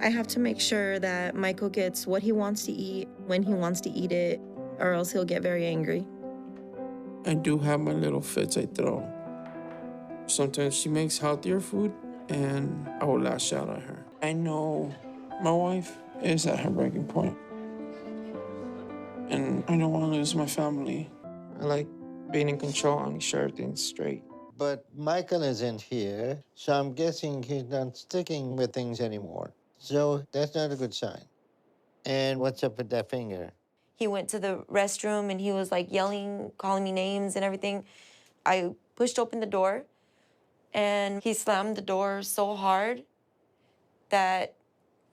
I have to make sure that Michael gets what he wants to eat when he wants to eat it, or else he'll get very angry. I do have my little fits I throw. Sometimes she makes healthier food, and I will lash out at her. I know my wife is at her breaking point, and I don't want to lose my family. I like being in control and make sure everything's straight. But Michael isn't here, so I'm guessing he's not sticking with things anymore. So that's not a good sign. And what's up with that finger? He went to the restroom and he was like yelling, calling me names and everything. I pushed open the door and he slammed the door so hard that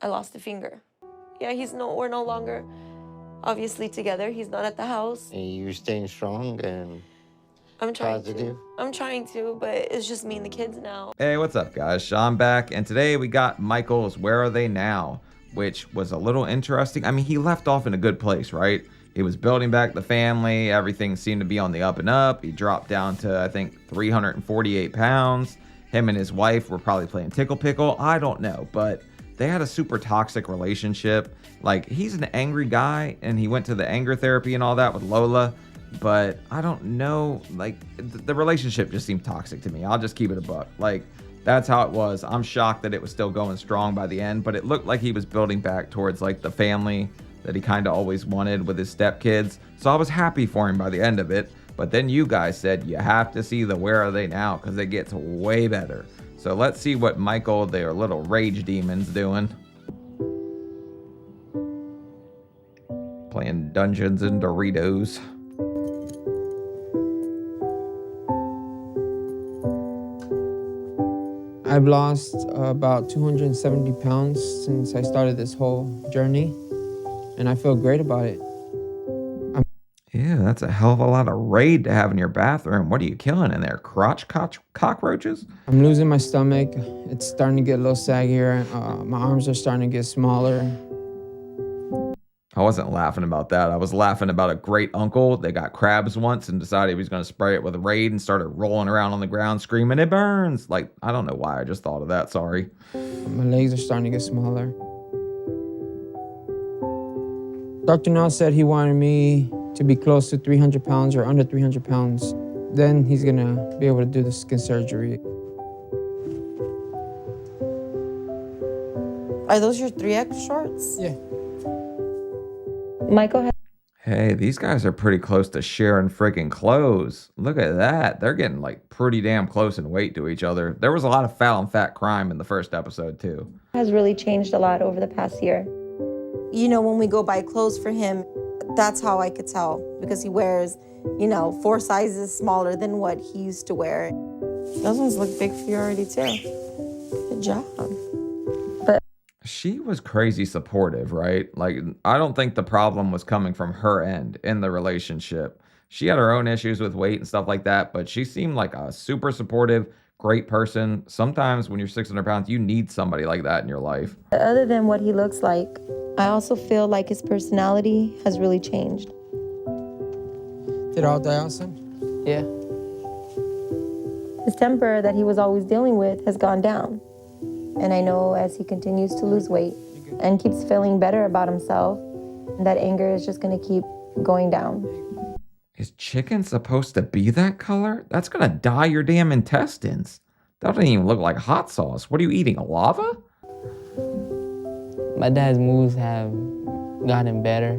I lost a finger. Yeah, we're no longer obviously together. He's not at the house. Are you staying strong and I'm trying positive? I'm trying to, but it's just me and the kids now. Hey, what's up guys? Sean back, and today we got Michael's Where Are They Now? Which was a little interesting. I mean, he left off in a good place, right? He was building back the family. Everything seemed to be on the up and up. He dropped down to, I think, 348 pounds. Him and his wife were probably playing tickle pickle. I don't know, but they had a super toxic relationship. Like, he's an angry guy, and he went to the anger therapy and all that with Lola. But I don't know, like, the relationship just seemed toxic to me. I'll just keep it a buck. Like, that's how it was. I'm shocked that it was still going strong by the end, but it looked like he was building back towards, like, the family that he kind of always wanted with his stepkids. So I was happy for him by the end of it. But then you guys said you have to see the Where Are They Now, because it gets way better. So let's see what Michael, their little rage demon's doing. Playing Dungeons and Doritos. I've lost about 270 pounds since I started this whole journey, and I feel great about it. Yeah, that's a hell of a lot of raid to have in your bathroom. What are you killing in there? Crotch cockroaches? I'm losing my stomach. It's starting to get a little saggier. My arms are starting to get smaller. I wasn't laughing about that. I was laughing about a great uncle that got crabs once and decided he was going to spray it with Raid and started rolling around on the ground screaming, "It burns!" Like, I don't know why. I just thought of that. Sorry. My legs are starting to get smaller. Dr. Now said he wanted me to be close to 300 pounds or under 300 pounds. Then he's going to be able to do the skin surgery. Are those your 3X shorts? Yeah. Michael Hey, these guys are pretty close to sharing freaking clothes. Look at that. They're getting like pretty damn close in weight to each other. There was a lot of foul and fat crime in the first episode too. has really changed a lot over the past year. You know, when we go buy clothes for him, that's how I could tell, because he wears, 4 sizes smaller than what he used to wear. Those ones look big for you already too. Good job. She was crazy supportive, right? Like, I don't think the problem was coming from her end in the relationship. She had her own issues with weight and stuff like that, but she seemed like a super supportive, great person. Sometimes when you're 600 pounds, you need somebody like that in your life. Other than what he looks like, I also feel like his personality has really changed. Did it all die out, son? Yeah. His temper that he was always dealing with has gone down. And I know as he continues to lose weight and keeps feeling better about himself, that anger is just gonna keep going down. Is chicken supposed to be that color? That's gonna dye your damn intestines. That doesn't even look like hot sauce. What are you eating, lava? My dad's moves have gotten better.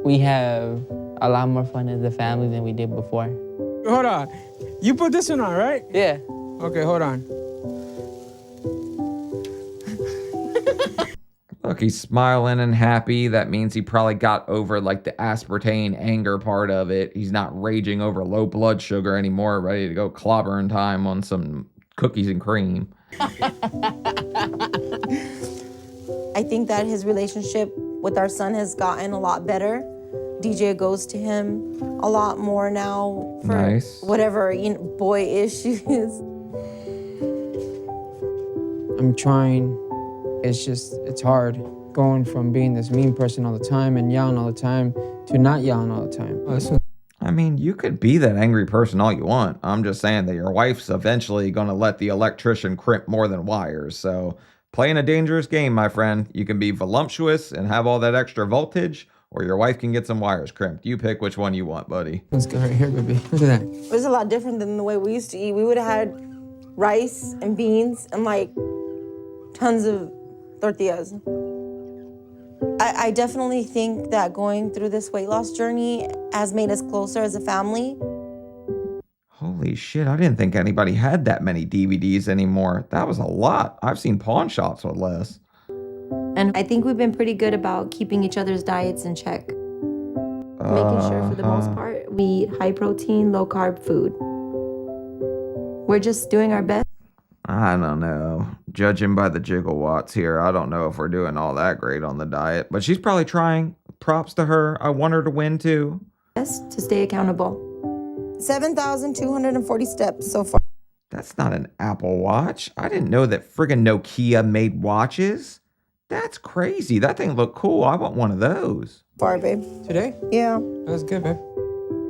We have a lot more fun as a family than we did before. Hold on. You put this one on, right? Yeah. Okay, hold on. Look, he's smiling and happy. That means he probably got over like the aspartame anger part of it. He's not raging over low blood sugar anymore, ready to go clobbering time on some cookies and cream. I think that his relationship with our son has gotten a lot better. DJ goes to him a lot more now for Nice. whatever boy issues. I'm trying. It's hard going from being this mean person all the time and yelling all the time to not yelling all the time. I mean, you could be that angry person all you want. I'm just saying that your wife's eventually going to let the electrician crimp more than wires. So Playing a dangerous game, my friend. You can be voluptuous and have all that extra voltage, or your wife can get some wires crimped. You pick which one you want, buddy. Let's go right here, baby. Look at that. It was a lot different than the way we used to eat. We would have had rice and beans and like tons of tortillas. I definitely think that going through this weight loss journey has made us closer as a family. Holy shit, I didn't think anybody had that many DVDs anymore. That was a lot. I've seen pawn shops with less. And I think we've been pretty good about keeping each other's diets in check. Making sure for the most part we eat high protein, low carb food. We're just doing our best. I don't know. Judging by the gigawatts here, I don't know if we're doing all that great on the diet, but she's probably trying. Props to her. I want her to win too. Best to stay accountable. 7,240 steps so far. That's not an Apple Watch. I didn't know that friggin' Nokia made watches. That's crazy. That thing looked cool. I want one of those. Far, babe. Today? Yeah. That's good, babe.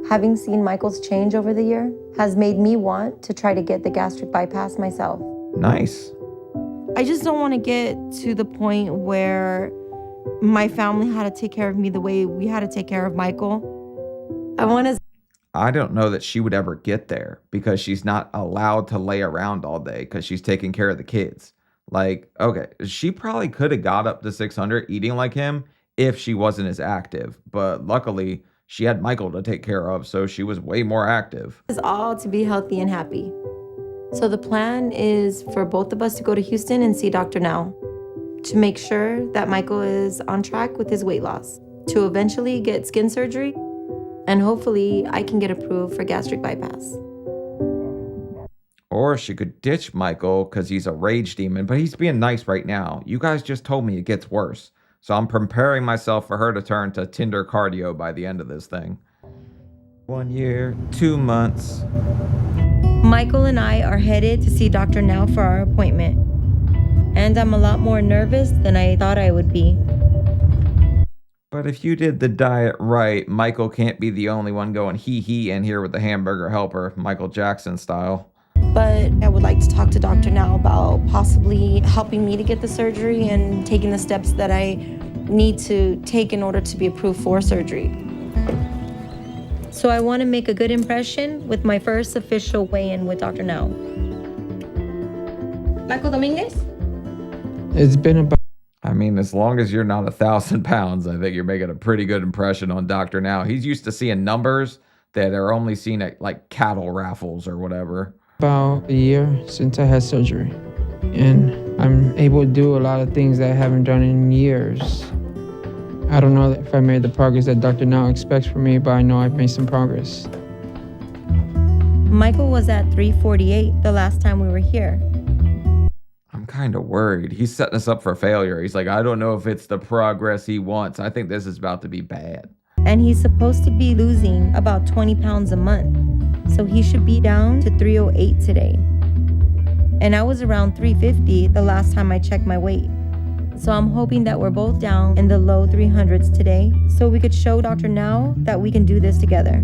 Having seen Michael's change over the year has made me want to try to get the gastric bypass myself. Nice. I just don't want to get to the point where my family had to take care of me the way we had to take care of Michael. I want to. I don't know that she would ever get there because she's not allowed to lay around all day because she's taking care of the kids. Like, okay, she probably could have got up to 600 eating like him if she wasn't as active. But luckily, she had Michael to take care of, so she was way more active. It's all to be healthy and happy. So the plan is for both of us to go to Houston and see Dr. Now to make sure that Michael is on track with his weight loss, to eventually get skin surgery, and hopefully I can get approved for gastric bypass. Or she could ditch Michael because he's a rage demon, but he's being nice right now. You guys just told me it gets worse. So I'm preparing myself for her to turn to Tinder cardio by the end of this thing. 1 year, 2 months. Michael and I are headed to see Dr. Now for our appointment. And I'm a lot more nervous than I thought I would be. But if you did the diet right, Michael can't be the only one going hee-hee in here with the hamburger helper, Michael Jackson style. But I would like to talk to Dr. Now about possibly helping me to get the surgery and taking the steps that I need to take in order to be approved for surgery. So I want to make a good impression with my first official weigh-in with Dr. Now. Michael Dominguez? It's been about. I mean, as long as you're not 1,000 pounds, I think you're making a pretty good impression on Dr. Now. He's used to seeing numbers that are only seen at like cattle raffles or whatever. About a year since I had surgery, and I'm able to do a lot of things that I haven't done in years. I don't know if I made the progress that Dr. Now expects from me, but I know I've made some progress. Michael was at 348 the last time we were here. I'm kind of worried. He's setting us up for failure. He's like, I don't know if it's the progress he wants. I think this is about to be bad. And he's supposed to be losing about 20 pounds a month. So he should be down to 308 today. And I was around 350 the last time I checked my weight. So I'm hoping that we're both down in the low 300s today so we could show Dr. Now that we can do this together.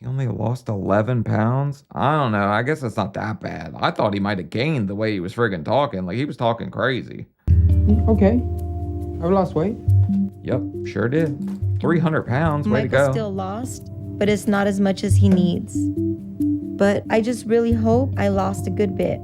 He only lost 11 pounds? I don't know. I guess it's not that bad. I thought he might have gained the way he was friggin' talking. Like, he was talking crazy. Okay. I've lost weight. Yep, sure did. 300 pounds, way to go. Michael's still lost, but it's not as much as he needs. But I just really hope I lost a good bit.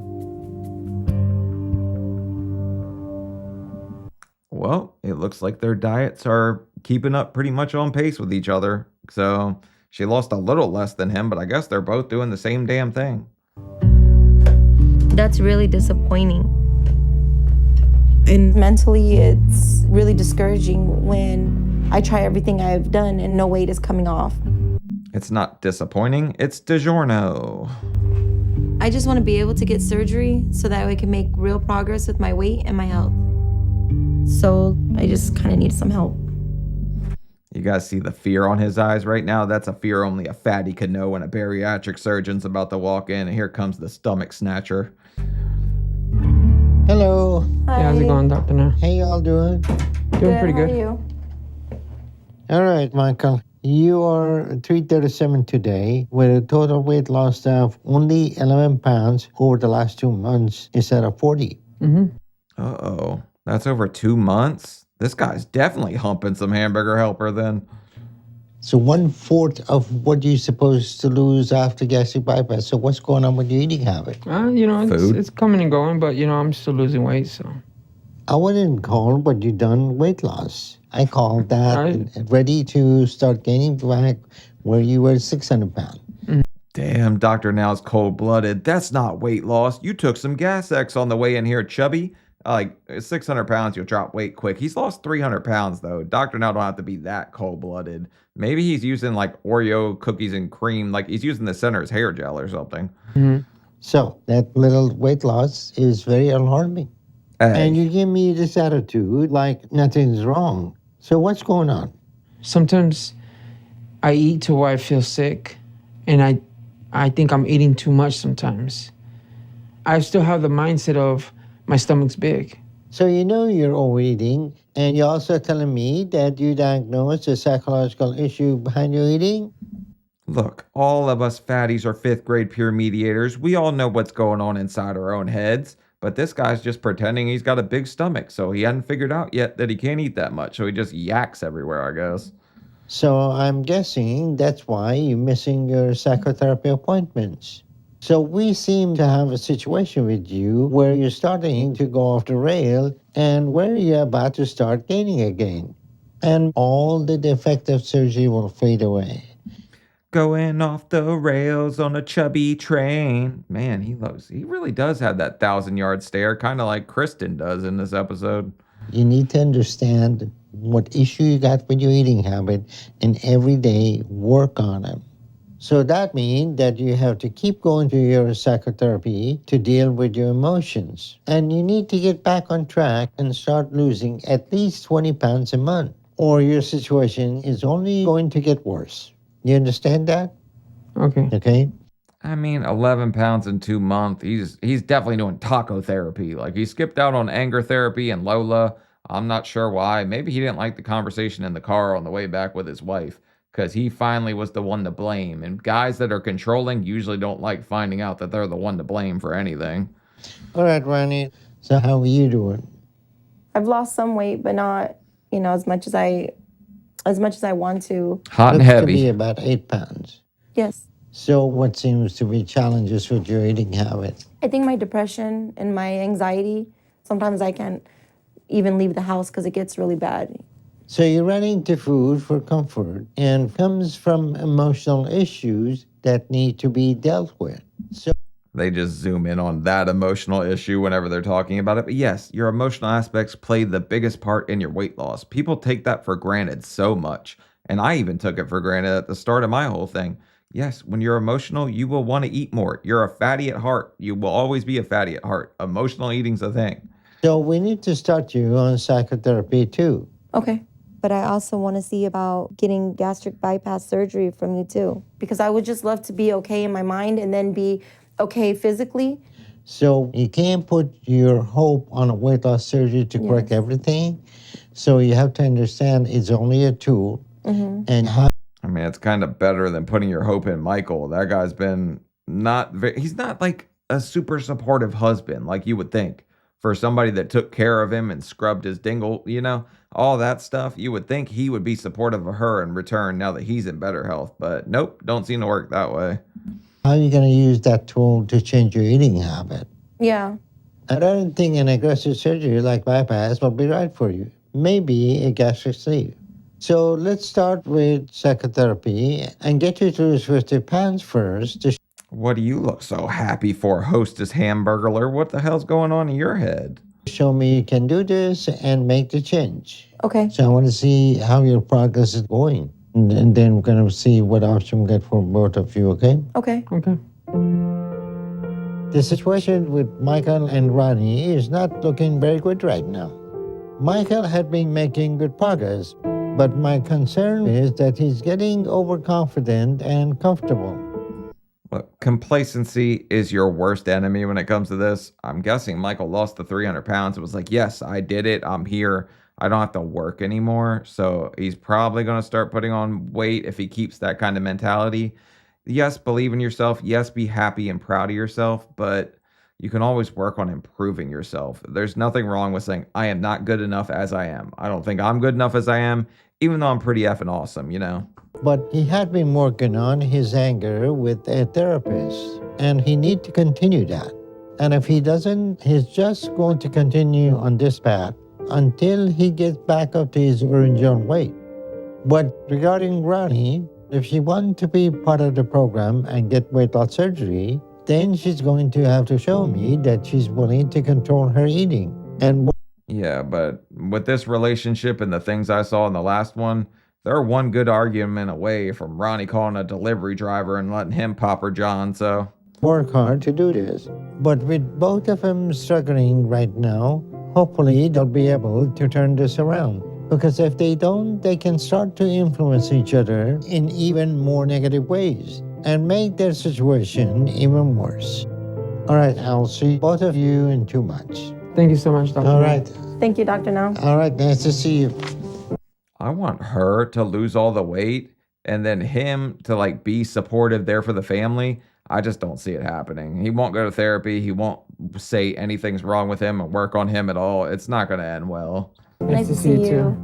Well, it looks like their diets are keeping up pretty much on pace with each other. So she lost a little less than him, but I guess they're both doing the same damn thing. That's really disappointing. And mentally, it's really discouraging when I try everything I've done and no weight is coming off. It's not disappointing, it's DiGiorno. I just want to be able to get surgery so that I can make real progress with my weight and my health. So I just kind of need some help. You guys see the fear on his eyes right now? That's a fear only a fatty could know when a bariatric surgeon's about to walk in, and here comes the stomach snatcher. Hello. Hey, how's it going, Dr. Now? How y'all doing? Doing pretty good. How are you? All right, Michael. You are 337 today with a total weight loss of only 11 pounds over the last 2 months instead of 40. Uh-oh. That's over 2 months? This guy's definitely humping some hamburger helper then. So 1/4 of what you're supposed to lose after gastric bypass. So what's going on with your eating habit? Food? It's coming and going, but I'm still losing weight, so. I wouldn't call what you done weight loss. I call that ready to start gaining back where you were 600 pounds. Damn, Dr. Now's cold-blooded. That's not weight loss. You took some gas X on the way in here, chubby. Like, 600 pounds, you'll drop weight quick. He's lost 300 pounds, though. Dr. Now don't have to be that cold-blooded. Maybe he's using, like, Oreo cookies and cream. Like, he's using the center as hair gel or something. So that little weight loss is very alarming. Hey. And you give me this attitude like nothing's wrong. So what's going on? Sometimes I eat to where I feel sick, and I think I'm eating too much sometimes. I still have the mindset of my stomach's big. So you know you're overeating, and you're also telling me that you diagnosed a psychological issue behind your eating? Look, all of us fatties are 5th grade peer mediators. We all know what's going on inside our own heads. But this guy's just pretending he's got a big stomach, so he hadn't figured out yet that he can't eat that much, so he just yaks everywhere, I guess. So I'm guessing that's why you're missing your psychotherapy appointments. So we seem to have a situation with you where you're starting to go off the rail and where you're about to start gaining again. And all the defective surgery will fade away. Going off the rails on a chubby train. Man, he really does have that 1,000-yard stare, kind of like Kristen does in this episode. You need to understand what issue you got with your eating habit and every day work on it. So that means that you have to keep going to your psychotherapy to deal with your emotions. And you need to get back on track and start losing at least 20 pounds a month, or your situation is only going to get worse. You understand that? Okay. I mean, 11 pounds in 2 months. He's definitely doing taco therapy. Like, he skipped out on anger therapy and Lola. I'm not sure why. Maybe he didn't like the conversation in the car on the way back with his wife, because he finally was the one to blame. And guys that are controlling usually don't like finding out that they're the one to blame for anything. All right, Ronnie. So how are you doing? I've lost some weight, but not, as much as I want to. Hot and Looks to heavy. be about 8 pounds. Yes. So what seems to be challenges with your eating habit? I think my depression and my anxiety, sometimes I can't even leave the house because it gets really bad. So you're running to food for comfort and comes from emotional issues that need to be dealt with. So They just zoom in on that emotional issue whenever they're talking about it. But yes, your emotional aspects play the biggest part in your weight loss. People take that for granted so much. And I even took it for granted at the start of my whole thing. Yes, when you're emotional, you will want to eat more. You're a fatty at heart. You will always be a fatty at heart. Emotional eating's a thing. So we need to start you on psychotherapy too. Okay. But I also want to see about getting gastric bypass surgery from you too. Because I would just love to be okay in my mind and then be okay physically. So you can't put your hope on a weight loss surgery to correct everything. So you have to understand it's only a tool. And how I mean, it's kind of better than putting your hope in Michael. That guy's been he's not like a super supportive husband like you would think. For somebody that took care of him and scrubbed his dingle, all that stuff, you would think he would be supportive of her in return now that he's in better health. But nope, don't seem to work that way. how are you going to use that tool to change your eating habit? Yeah. I don't think an aggressive surgery like bypass will be right for you. Maybe a gastric sleeve. So let's start with psychotherapy and get you to lose 50 pounds first. What do you look so happy for, hostess hamburglar? What the hell's going on in your head? Show me you can do this and make the change. Okay. So I want to see how your progress is going. And then we're going to see what option we get for both of you, okay? Okay. The situation with Michael and Ronnie is not looking very good right now. Michael had been making good progress, but my concern is that he's getting overconfident and comfortable. Look, complacency is your worst enemy when it comes to this. I'm guessing Michael lost the 300 pounds. It was like, yes, I did it. I'm here. I don't have to work anymore. So he's probably going to start putting on weight if he keeps that kind of mentality. Yes, believe in yourself. Yes, be happy and proud of yourself, but you can always work on improving yourself. There's nothing wrong with saying, I am not good enough as I am. I don't think I'm good enough as I am, even though I'm pretty effing awesome, you know? But he had been working on his anger with a therapist, and he need to continue that. And if he doesn't, he's just going to continue on this path until he gets back up to his original weight. But regarding Ronnie, if she wants to be part of the program and get weight loss surgery, then she's going to have to show me that she's willing to control her eating. And Yeah, but with this relationship and the things I saw in the last one, they're one good argument away from Ronnie calling a delivery driver and letting him pop her John, so. work hard to do this. But with both of them struggling right now, hopefully they'll be able to turn this around. Because if they don't, they can start to influence each other in even more negative ways and make their situation even worse. All right, I'll see both of you in 2 months. Thank you so much, Dr. All Now. right. Thank you, Dr. Now. All right, nice to see you. I want her to lose all the weight and then him to like be supportive there for the family. I just don't see it happening. He won't go to therapy. He won't say anything's wrong with him and work on him at all. It's not going to end well. Nice to see you too.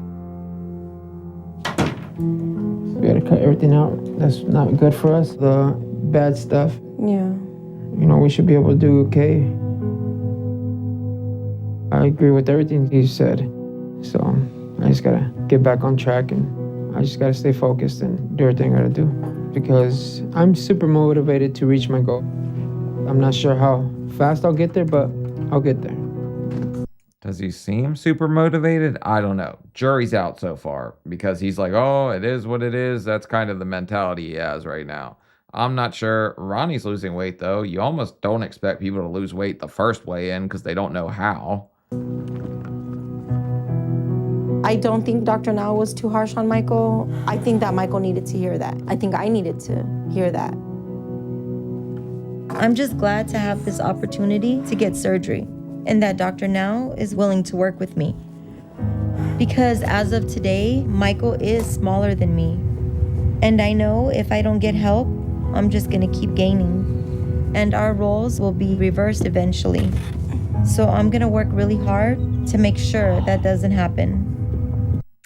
We gotta cut everything out that's not good for us. The bad stuff. Yeah. You know, we should be able to do okay. I agree with everything he said. So I just gotta get back on track, and I just gotta stay focused and do everything I gotta do. Because I'm super motivated to reach my goal. I'm not sure how fast I'll get there, but I'll get there. Does he seem super motivated? I don't know. Jury's out so far because he's like, oh, it is what it is. That's kind of the mentality he has right now. I'm not sure. Ronnie's losing weight, though. You almost don't expect people to lose weight the first way in because they don't know how. I don't think Dr. Now was too harsh on Michael. I think that Michael needed to hear that. I think I needed to hear that. I'm just glad to have this opportunity to get surgery and that Dr. Now is willing to work with me. Because as of today, Michael is smaller than me. And I know if I don't get help, I'm just gonna keep gaining. And our roles will be reversed eventually. So I'm gonna work really hard to make sure that doesn't happen.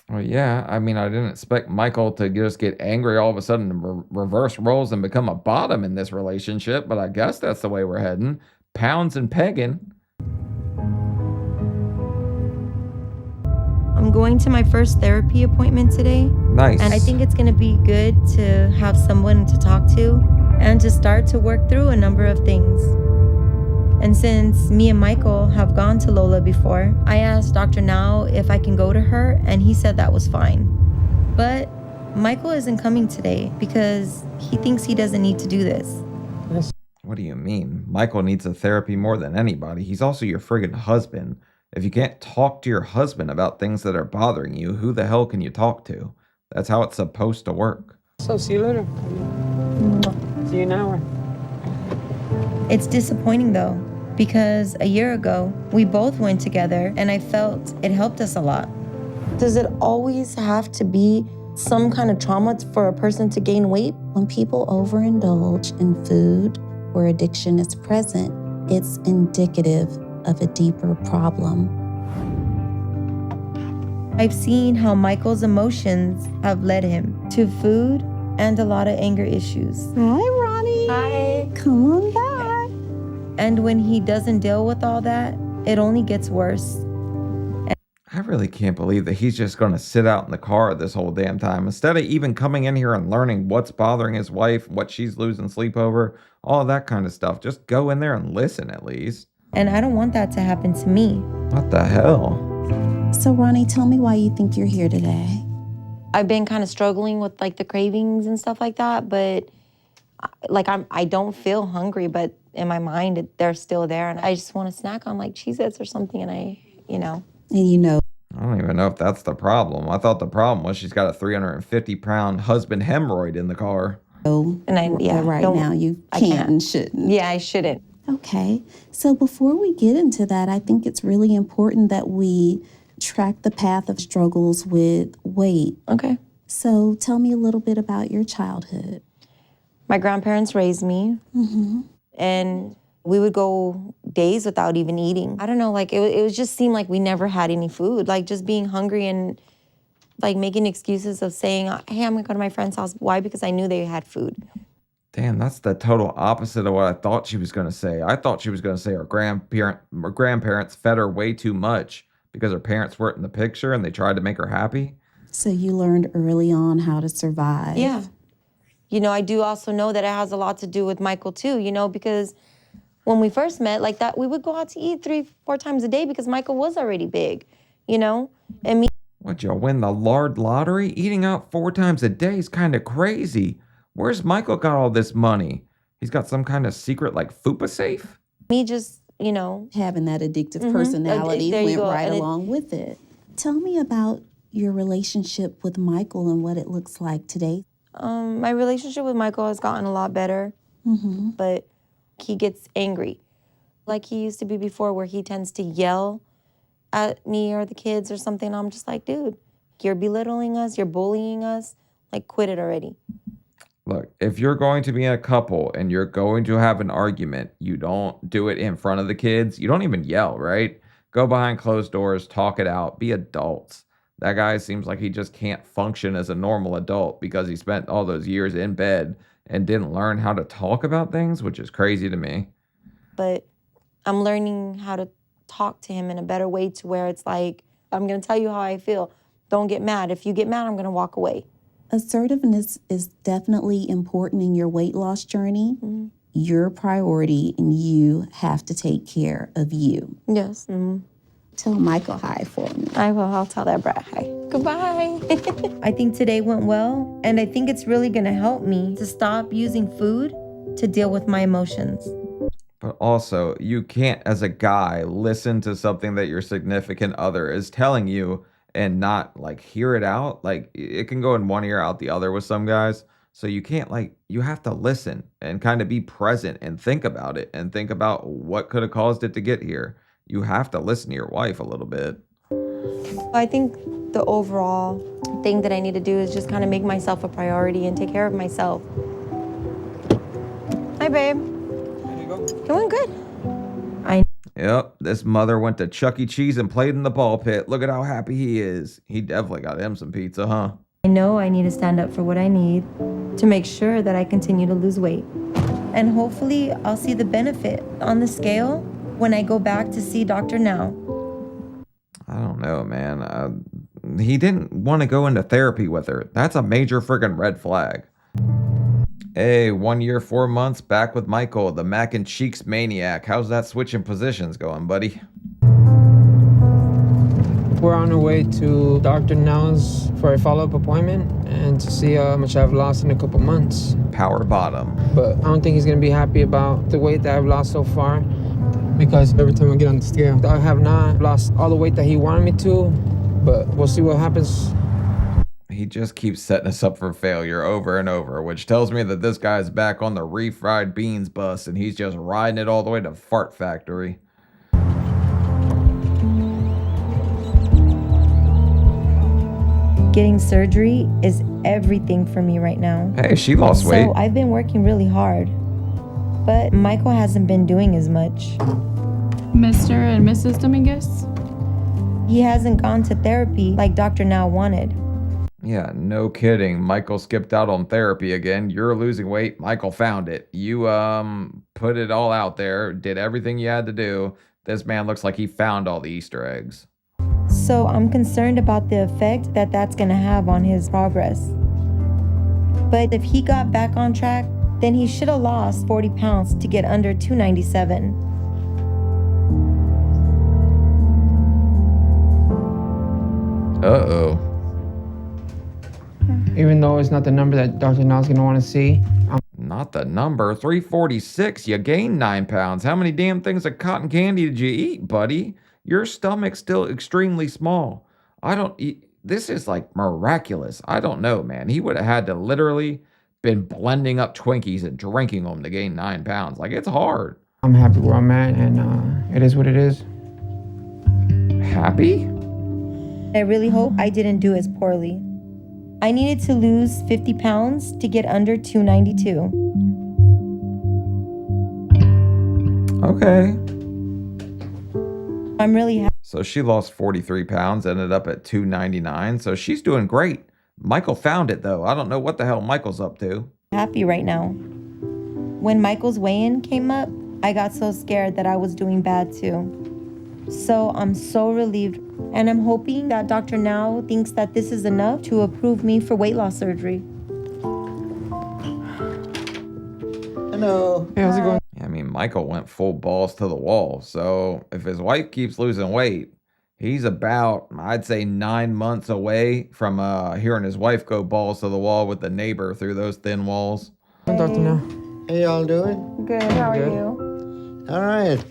Well, yeah, I mean, I didn't expect Michael to just get angry all of a sudden and reverse roles and become a bottom in this relationship, but I guess that's the way we're heading. Pounds and pegging. I'm going to my first therapy appointment today. Nice. And I think it's gonna be good to have someone to talk to and to start to work through a number of things. And since me and Michael have gone to Lola before, I asked Dr. Now if I can go to her, and he said that was fine. But Michael isn't coming today because he thinks he doesn't need to do this. What do you mean? Michael needs a therapy more than anybody. He's also your friggin' husband. If you can't talk to your husband about things that are bothering you, who the hell can you talk to? That's how it's supposed to work. So see you later. See you in an hour. It's disappointing though, because a year ago, we both went together and I felt it helped us a lot. Does it always have to be some kind of trauma for a person to gain weight? When people overindulge in food where addiction is present, it's indicative of a deeper problem. I've seen how Michael's emotions have led him to food and a lot of anger issues. Hi, Ronnie. Hi. Come on back. And when he doesn't deal with all that, it only gets worse. I really can't believe that he's just going to sit out in the car this whole damn time. Instead of even coming in here and learning what's bothering his wife, what she's losing sleep over, all that kind of stuff. Just go in there and listen at least. And I don't want that to happen to me. What the hell? So, Ronnie, tell me why you think you're here today. I've been kind of struggling with like the cravings and stuff like that, but like I don't feel hungry, but in my mind they're still there, and I just want to snack on like Cheez-Its or something, and And you know, I don't even know if that's the problem. I thought the problem was she's got a 350-pound husband hemorrhoid in the car. and I right don't- now you I can't and shouldn't. Yeah, I shouldn't. Okay, so before we get into that, I think it's really important that we track the path of struggles with weight. Okay. So tell me a little bit about your childhood. My grandparents raised me, and we would go days without even eating. I don't know, like it was just seemed like we never had any food, like just being hungry and like making excuses of saying, hey, I'm gonna go to my friend's house. Why? Because I knew they had food. Damn, that's the total opposite of what I thought she was going to say. I thought she was going to say her grandparents fed her way too much because her parents weren't in the picture and they tried to make her happy. So you learned early on how to survive. Yeah. You know, I do also know that it has a lot to do with Michael too, you know, because when we first met like that, we would go out to eat 3-4 times a day because Michael was already big, you know, and me. Would you win the Lard lottery? Eating out 4 times a day is kind of crazy. Where's Michael got all this money? He's got some kind of secret like fupa safe? Me just, you know. Having that addictive personality went right along with it. Tell me about your relationship with Michael and what it looks like today. My relationship with Michael has gotten a lot better, but he gets angry like he used to be before, where he tends to yell at me or the kids or something. I'm just like, dude, you're belittling us, you're bullying us, like quit it already. Look, if you're going to be in a couple and you're going to have an argument, you don't do it in front of the kids. You don't even yell, right? Go behind closed doors, talk it out, be adults. That guy seems like he just can't function as a normal adult because he spent all those years in bed and didn't learn how to talk about things, which is crazy to me. But I'm learning how to talk to him in a better way to where it's like, I'm going to tell you how I feel. Don't get mad. If you get mad, I'm going to walk away. Assertiveness is definitely important in your weight loss journey. Your priority, and you have to take care of you. Yes. Tell Michael hi for me. I will. I'll tell that brat hi. Goodbye. I think today went well, and I think it's really gonna help me to stop using food to deal with my emotions. But also, you can't, as a guy, listen to something that your significant other is telling you and not like hear it out. Like it can go in one ear out the other with some guys. So you can't you have to listen and kind of be present and think about it and think about what could have caused it to get here. You have to listen to your wife a little bit. I think the overall thing that I need to do is just kind of make myself a priority and take care of myself. Hi, babe. How'd it go? It went good. Yep, this mother went to Chuck E. Cheese and played in the ball pit. Look at how happy he is. He definitely got him some pizza, huh? I know I need to stand up for what I need to make sure that I continue to lose weight. And hopefully I'll see the benefit on the scale when I go back to see Dr. Now. I don't know, man. He didn't want to go into therapy with her. That's a major friggin' red flag. Hey, 1 year, 4 months, back with Michael, the mac and cheeks maniac. How's that switching positions going, buddy? We're on our way to Dr. Now's for a follow-up appointment and to see how much I've lost in a couple months. Power bottom. But I don't think he's gonna be happy about the weight that I've lost so far, because every time I get on the scale, I have not lost all the weight that he wanted me to, but we'll see what happens. He just keeps setting us up for failure over and over, which tells me that this guy's back on the refried beans bus and he's just riding it all the way to Fart Factory. Getting surgery is everything for me right now. Hey, she lost weight. So I've been working really hard, but Michael hasn't been doing as much. Mr. and Mrs. Dominguez? He hasn't gone to therapy like Dr. Now wanted. Yeah, no kidding. Michael skipped out on therapy again. You're losing weight. Michael found it. You put it all out there, did everything you had to do. This man looks like he found all the Easter eggs. So I'm concerned about the effect that that's gonna have on his progress. But if he got back on track, then he should have lost 40 pounds to get under 297. Uh-oh. Even though it's not the number that Dr. Now's gonna want to see. Not the number. 346. You gained 9 pounds. How many damn things of cotton candy did you eat, buddy? Your stomach's still extremely small. I don't eat. This is like miraculous. I don't know, man. He would have had to literally been blending up Twinkies and drinking them to gain 9 pounds. Like, it's hard. I'm happy where I'm at, and it is what it is. Happy? I really hope I didn't do as poorly. I needed to lose 50 pounds to get under 292. Okay. I'm really happy. So she lost 43 pounds, ended up at 299. So she's doing great. Michael found it though. I don't know what the hell Michael's up to. Happy right now. When Michael's weigh-in came up, I got so scared that I was doing bad too. So I'm so relieved, and I'm hoping that Dr. Now thinks that this is enough to approve me for weight loss surgery. Hello. Hey, how's it going? I mean, Michael went full balls to the wall. So if his wife keeps losing weight, he's about, I'd say, 9 months away from hearing his wife go balls to the wall with the neighbor through those thin walls. Dr. Now. How y'all doing? Good. How are Good. you? All right.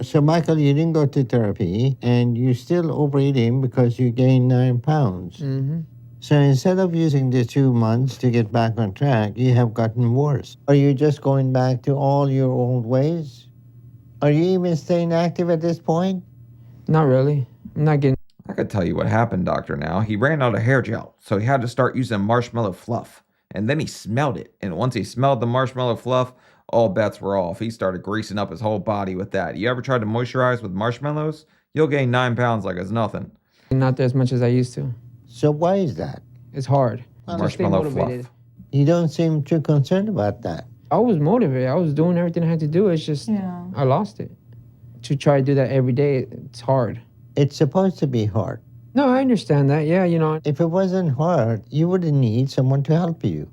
So, Michael, you didn't go to therapy, and you still overeating because you gained 9 pounds. Mm-hmm. So instead of using the 2 months to get back on track, you have gotten worse. Are you just going back to all your old ways? Are you even staying active at this point? Not really. I'm not getting. I could tell you what happened, Doctor Now. He ran out of hair gel, so he had to start using marshmallow fluff. And then he smelled it. And once he smelled the marshmallow fluff, all bets were off. He started greasing up his whole body with that. You ever tried to moisturize with marshmallows? You'll gain 9 pounds like it's nothing. Not there as much as I used to. So why is that? It's hard. Just stay Marshmallow motivated. fluff. You don't seem too concerned about that. I was motivated. I was doing everything I had to do. It's just I lost it. To try to do that every day, it's hard. It's supposed to be hard. No, I understand that. Yeah, you know. If it wasn't hard, you wouldn't need someone to help you.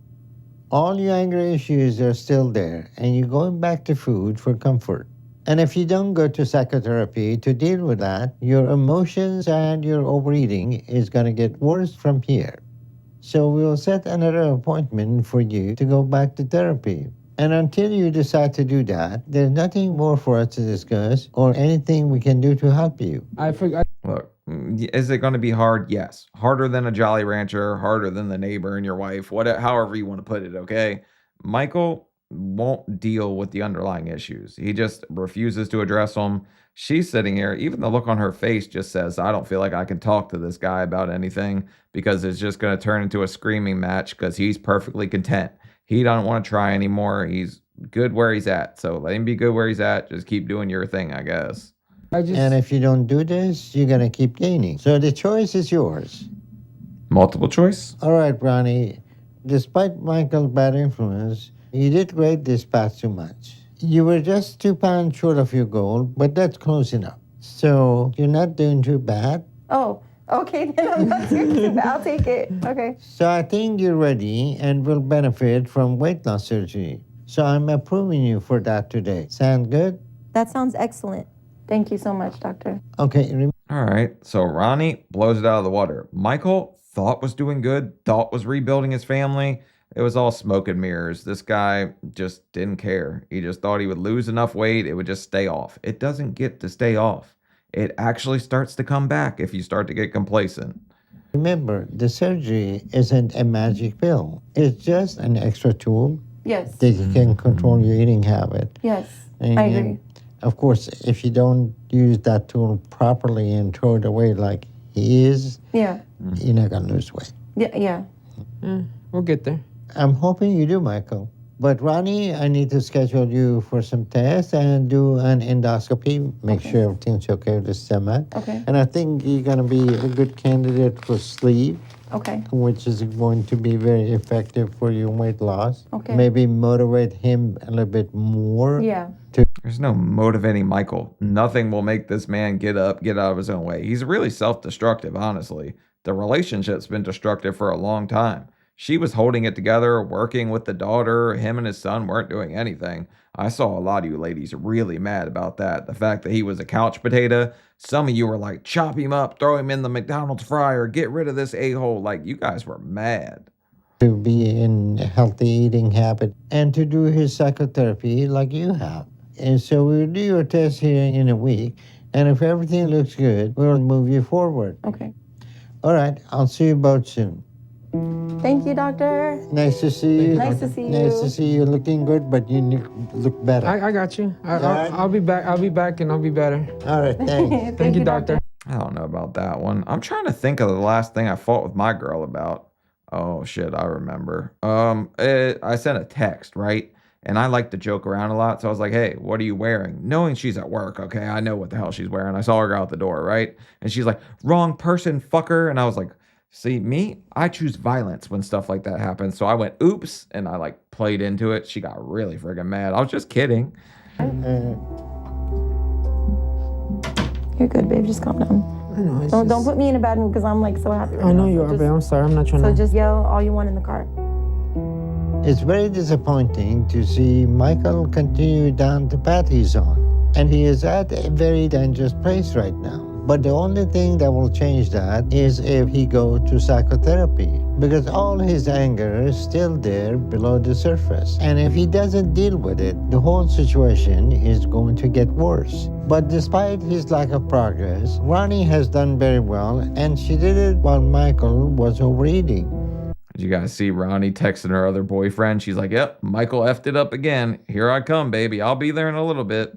All your anger issues are still there, and you're going back to food for comfort. And if you don't go to psychotherapy to deal with that, your emotions and your overeating is going to get worse from here. So we'll set another appointment for you to go back to therapy. And until you decide to do that, there's nothing more for us to discuss or anything we can do to help you. I forgot. Look, is it going to be hard? Yes. Harder than a Jolly Rancher, harder than the neighbor and your wife, however you want to put it, okay? Michael won't deal with the underlying issues. He just refuses to address them. She's sitting here, even the look on her face just says, I don't feel like I can talk to this guy about anything because it's just going to turn into a screaming match because he's perfectly content. He doesn't want to try anymore. He's good where he's at. So let him be good where he's at. Just keep doing your thing, I guess. And if you don't do this, you're going to keep gaining. So the choice is yours. Multiple choice? All right, Ronnie. Despite Michael's bad influence, you did great this past 2 months. You were just 2 pounds short of your goal, but that's close enough. So you're not doing too bad. Oh, okay, then I'm not too bad. I'll take it. Okay. So I think you're ready and will benefit from weight loss surgery. So I'm approving you for that today. Sound good? That sounds excellent. Thank you so much, doctor. Okay. All right. So Ronnie blows it out of the water. Michael thought was doing good, thought was rebuilding his family. It was all smoke and mirrors. This guy just didn't care. He just thought he would lose enough weight, it would just stay off. It doesn't get to stay off. It actually starts to come back if you start to get complacent. Remember, the surgery isn't a magic pill. It's just an extra tool Yes. that you can control your eating habit. Yes. And, I agree. of course, if you don't use that tool properly and throw it away like he is, Yeah. you're not going to lose weight. Yeah. We'll get there. I'm hoping you do, Michael. But Ronnie, I need to schedule you for some tests and do an endoscopy, make sure everything's okay with the stomach. Okay. And I think you're going to be a good candidate for sleep, Okay. which is going to be very effective for your weight loss. Okay. Maybe motivate him a little bit more. Yeah. There's no motivating Michael. Nothing will make this man get up, get out of his own way. He's really self-destructive, honestly. The relationship's been destructive for a long time. She was holding it together, working with the daughter. Him and his son weren't doing anything. I saw a lot of you ladies really mad about that. The fact that he was a couch potato. Some of you were like, chop him up, throw him in the McDonald's fryer, get rid of this a-hole. Like, you guys were mad. To be in a healthy eating habit and to do his psychotherapy like you have. And so we'll do your test here in a week. And if everything looks good, we'll move you forward. Okay. All right. I'll see you both soon. Thank you, doctor. Nice to see you. Nice to see you. Nice to see you looking good, but you look better. I got you. right. I'll be back. I'll be back and I'll be better. All right, thanks. Thank you, doctor. I don't know about that one. I'm trying to think of the last thing I fought with my girl about. Oh shit, I remember. I sent a text, right? And I like to joke around a lot, so I was like, "Hey, what are you wearing?" Knowing she's at work, okay, I know what the hell she's wearing. I saw her go out the door, right? And she's like, "Wrong person, fucker." And I was like, "See, me, I choose violence when stuff like that happens." So I went, "Oops," and I like played into it. She got really friggin' mad. I was just kidding. You're good, babe. Just calm down. I know. It's Don't just, put me in a bad mood because I'm like so happy. Right I know now. you So are, just- babe. I'm sorry. I'm not trying So to. just yell all you want in the car. It's very disappointing to see Michael continue down the path he's on. And he is at a very dangerous place right now. But the only thing that will change that is if he goes to psychotherapy. Because all his anger is still there below the surface. And if he doesn't deal with it, the whole situation is going to get worse. But despite his lack of progress, Ronnie has done very well, and she did it while Michael was overeating. Did you guys see Ronnie texting her other boyfriend? She's like, "Yep, Michael effed it up again. Here I come, baby. I'll be there in a little bit."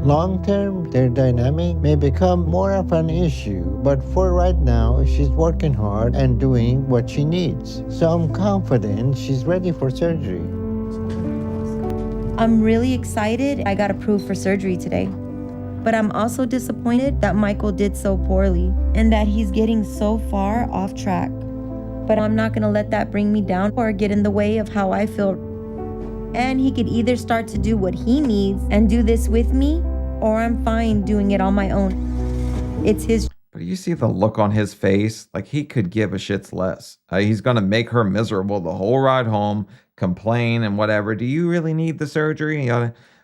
Long term, their dynamic may become more of an issue, but for right now, she's working hard and doing what she needs. So I'm confident she's ready for surgery. I'm really excited I got approved for surgery today. But I'm also disappointed that Michael did so poorly and that he's getting so far off track. But I'm not gonna let that bring me down or get in the way of how I feel. And he could either start to do what he needs and do this with me, or I'm fine doing it on my own. It's his. But you see the look on his face? Like he could give a shit's less. He's going to make her miserable the whole ride home, complain and whatever. Do you really need the surgery?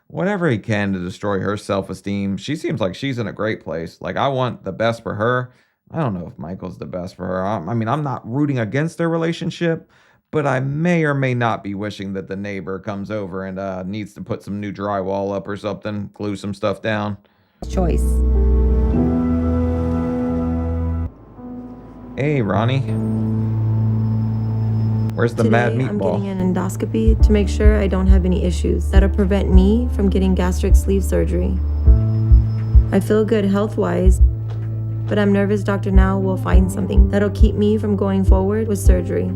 Whatever he can to destroy her self-esteem. She seems like she's in a great place. Like I want the best for her. I don't know if Michael's the best for her. I mean, I'm not rooting against their relationship, but I may or may not be wishing that the neighbor comes over and needs to put some new drywall up or something, glue some stuff down. Choice. Hey, Ronnie. Where's the Today, mad I'm meatball? getting an endoscopy to make sure I don't have any issues that'll prevent me from getting gastric sleeve surgery. I feel good health-wise, but I'm nervous Dr. Now will find something that'll keep me from going forward with surgery.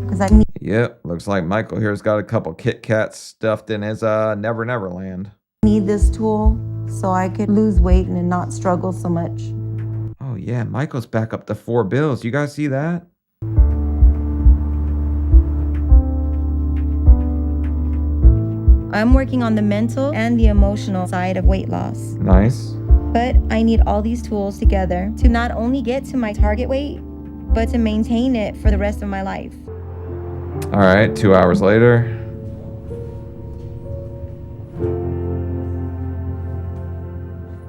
Because I Yep, looks like Michael here's got a couple Kit Kats stuffed in his Never Never Land. need this tool so I could lose weight and not struggle so much. Oh yeah, Michael's back up to 4 bills. You guys see that? I'm working on the mental and the emotional side of weight loss. Nice. But I need all these tools together to not only get to my target weight, but to maintain it for the rest of my life. All right, 2 hours later.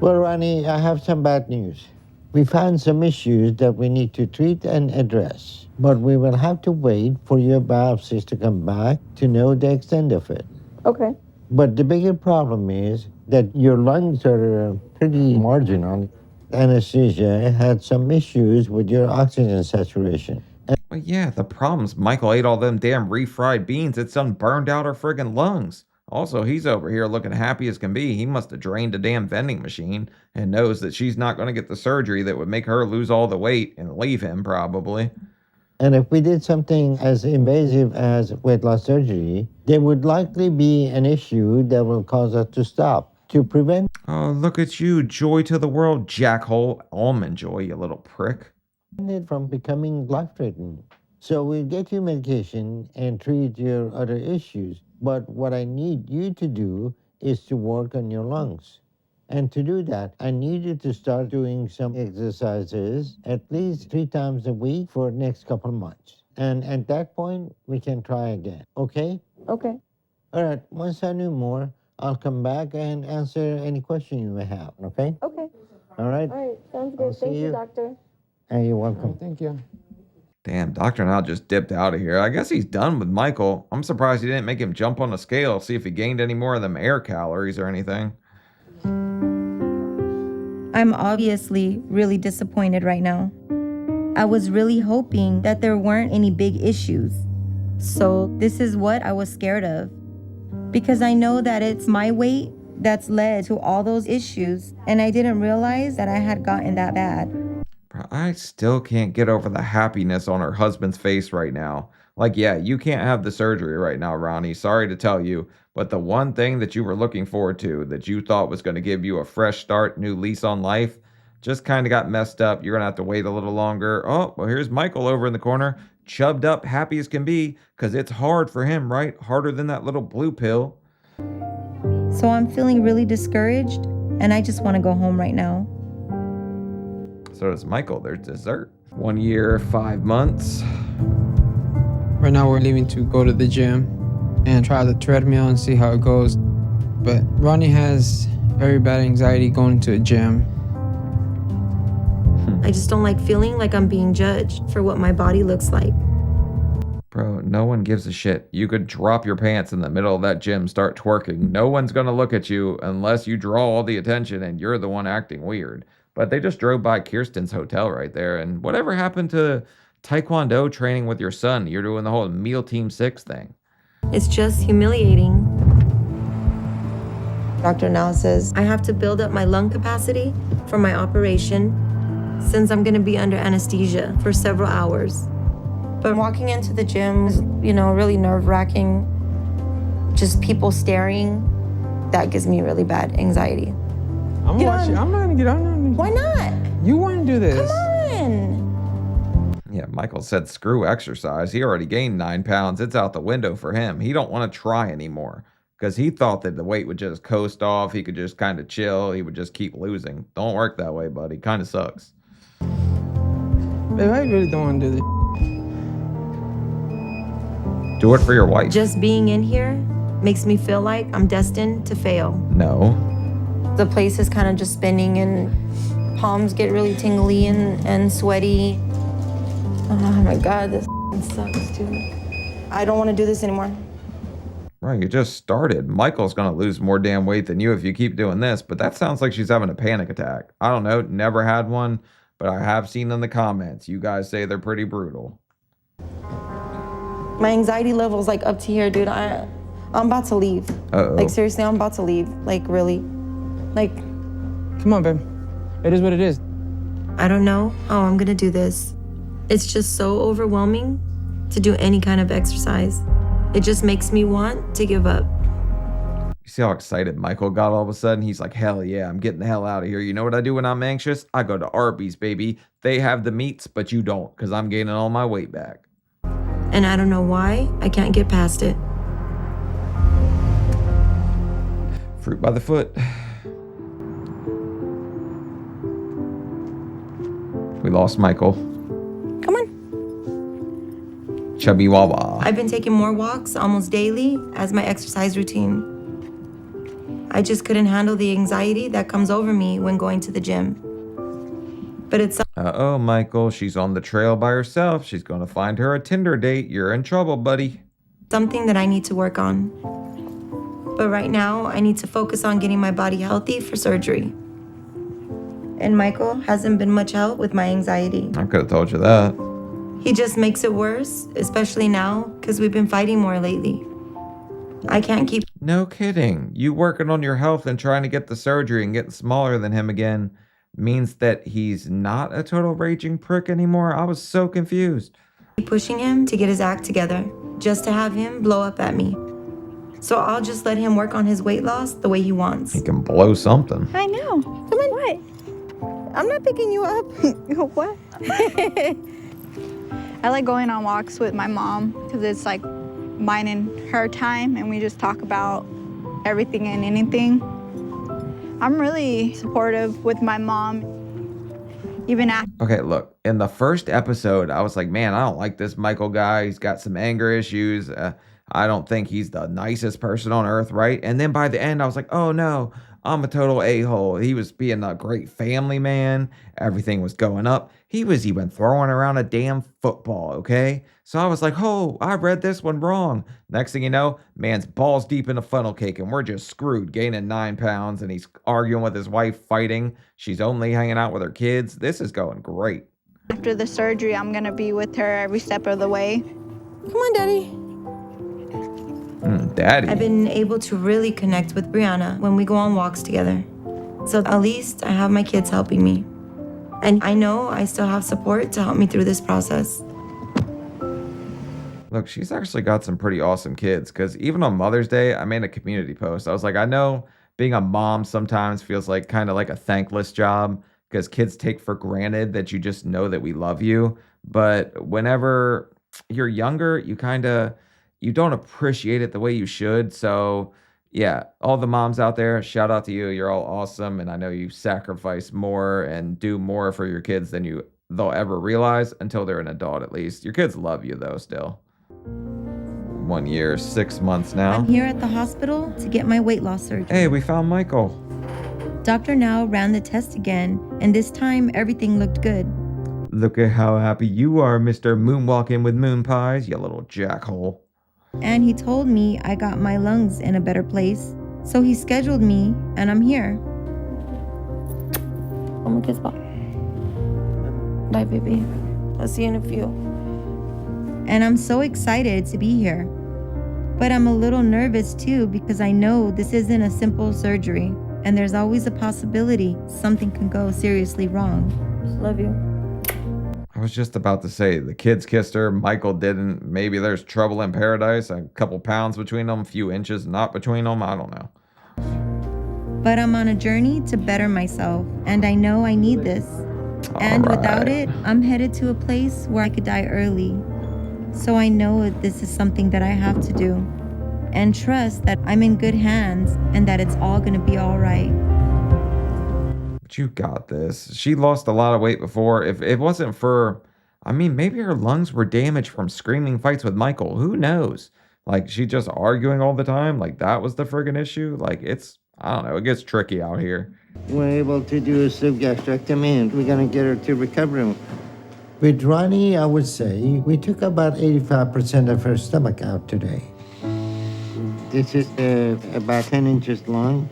Well, Ronnie, I have some bad news. We found some issues that we need to treat and address, but we will have to wait for your biopsies to come back to know the extent of it. Okay. But the bigger problem is that your lungs are pretty marginal. Anesthesia had some issues with your oxygen saturation. Well, yeah, the problem's Michael ate all them damn refried beans. It's done burned out our friggin' lungs. Also, he's over here looking happy as can be. He must have drained a damn vending machine and knows that she's not going to get the surgery that would make her lose all the weight and leave him, probably. And if we did something as invasive as weight loss surgery, there would likely be an issue that will cause us to stop. To prevent Oh, look at you. Joy to the world, jackhole. Almond joy, you little prick. it from becoming life-threatening. So we'll get you medication and treat your other issues. But what I need you to do is to work on your lungs. And to do that, I need you to start doing some exercises at least 3 times a week for the next couple of months. And at that point, we can try again. Okay? Okay. All right. Once I know more, I'll come back and answer any question you may have. Okay? Okay. All right? All right. Sounds I'll good. see Thank you, you. doctor. And you're welcome. Thank you. Damn, Dr. Now just dipped out of here. I guess he's done with Michael. I'm surprised he didn't make him jump on the scale, see if he gained any more of them air calories or anything. I'm obviously really disappointed right now. I was really hoping that there weren't any big issues. So this is what I was scared of. Because I know that it's my weight that's led to all those issues, and I didn't realize that I had gotten that bad. Bro, I still can't get over the happiness on her husband's face right now. Like, yeah, you can't have the surgery right now, Ronnie. Sorry to tell you. But the one thing that you were looking forward to, that you thought was going to give you a fresh start, new lease on life, just kind of got messed up. You're going to have to wait a little longer. Oh, well, here's Michael over in the corner, chubbed up, happy as can be, because it's hard for him, right? Harder than that little blue pill. So I'm feeling really discouraged, and I just want to go home right now. So does Michael. There's dessert. 1 year, 5 months. Right now we're leaving to go to the gym and try the treadmill and see how it goes. But Ronnie has very bad anxiety going to a gym. I just don't like feeling like I'm being judged for what my body looks like. Bro, no one gives a shit. You could drop your pants in the middle of that gym, start twerking. No one's gonna look at you unless you draw all the attention and you're the one acting weird. But they just drove by Kirsten's hotel right there, and whatever happened to Taekwondo training with your son? You're doing the whole meal team 6 thing. It's just humiliating. Doctor now says I have to build up my lung capacity for my operation since I'm gonna be under anesthesia for several hours. But walking into the gym is, really nerve-wracking. Just people staring, that gives me really bad anxiety. I'm not gonna get on. Why not? You want to do this? Come on. Yeah, Michael said screw exercise. He already gained 9 pounds. It's out the window for him. He don't want to try anymore because he thought that the weight would just coast off. He could just kind of chill. He would just keep losing. Don't work that way, buddy. Kind of sucks. Babe, I really don't want to do this. Do it for your wife. Just being in here makes me feel like I'm destined to fail. No. The place is kind of just spinning and palms get really tingly and sweaty. Oh my God, this sucks too. I don't want to do this anymore. Right, you just started. Michael's gonna lose more damn weight than you if you keep doing this, but that sounds like she's having a panic attack. I don't know, never had one, but I have seen in the comments, you guys say they're pretty brutal. My anxiety level is like up to here, dude. I'm about to leave. Uh-oh. Like seriously, I'm about to leave. Like really. Like, Come on, babe. It is what it is. I don't know how I'm gonna do this. It's just so overwhelming to do any kind of exercise. It just makes me want to give up. You see how excited Michael got all of a sudden? He's like, hell yeah, I'm getting the hell out of here. You know what I do when I'm anxious? I go to Arby's, baby. They have the meats, but you don't, because I'm gaining all my weight back. And I don't know why I can't get past it. Fruit by the foot. We lost Michael. Come on. Chubby Wawa. I've been taking more walks almost daily as my exercise routine. I just couldn't handle the anxiety that comes over me when going to the gym. But it's Uh-oh, Michael. She's on the trail by herself. She's going to find her a Tinder date. You're in trouble, buddy. something that I need to work on. But right now, I need to focus on getting my body healthy for surgery. And Michael hasn't been much help with my anxiety. I could have told you that. He just makes it worse, especially now, because we've been fighting more lately. I can't keep... No kidding. You working on your health and trying to get the surgery and getting smaller than him again means that he's not a total raging prick anymore? I was so confused. pushing him to get his act together, just to have him blow up at me. So I'll just let him work on his weight loss the way he wants. He can blow something. I know. Come on. What? I'm not picking you up. What? I like going on walks with my mom because it's like mine and her time, and we just talk about everything and anything. I'm really supportive with my mom, even after. Okay, look, in the first episode, I was like, man, I don't like this Michael guy. He's got some anger issues. I don't think he's the nicest person on earth, right? And then by the end, I was like, oh no, I'm a total a-hole. He was being a great family man. Everything was going up. He was even throwing around a damn football, okay? So I was like, oh, I read this one wrong. Next thing you know, man's balls deep in a funnel cake and we're just screwed, gaining 9 pounds, and he's arguing with his wife, fighting. She's only hanging out with her kids. This is going great. After the surgery, I'm gonna be with her every step of the way. Come on, Daddy. Daddy. I've been able to really connect with Brianna when we go on walks together. So at least I have my kids helping me. And I know I still have support to help me through this process. Look, she's actually got some pretty awesome kids, because even on Mother's Day, I made a community post. I was like, I know being a mom sometimes feels like kind of like a thankless job, because kids take for granted that you just know that we love you. But whenever you're younger, you don't appreciate it the way you should. So yeah, all the moms out there, shout out to you. You're all awesome. And I know you sacrifice more and do more for your kids than they'll ever realize until they're an adult, at least. Your kids love you though, still. 1 year, 6 months now. I'm here at the hospital to get my weight loss surgery. Hey, we found Michael. Dr. Now ran the test again, and this time everything looked good. Look at how happy you are, Mr. Moonwalking with Moon Pies, you little jackhole. And he told me I got my lungs in a better place. So he scheduled me, and I'm here. Oh my kiss, bye, baby. I'll see you in a few. And I'm so excited to be here. But I'm a little nervous too, because I know this isn't a simple surgery, and there's always a possibility something can go seriously wrong. Love you. I was just about to say, the kids kissed her, Michael didn't. Maybe there's trouble in paradise, a couple pounds between them, a few inches not between them, I don't know. But I'm on a journey to better myself, and I know I need this. And without it, I'm headed to a place where I could die early. So I know this is something that I have to do, and trust that I'm in good hands and that it's all gonna be all right. But you got this. She lost a lot of weight before. If it wasn't for, I mean, maybe her lungs were damaged from screaming fights with Michael. Who knows? Like, she just arguing all the time. Like, that was the friggin' issue. Like, I don't know. It gets tricky out here. We're able to do a sleeve gastrectomy, and we're going to get her to recovery. With Ronnie, I would say we took about 85% of her stomach out today. This is about 10 inches long.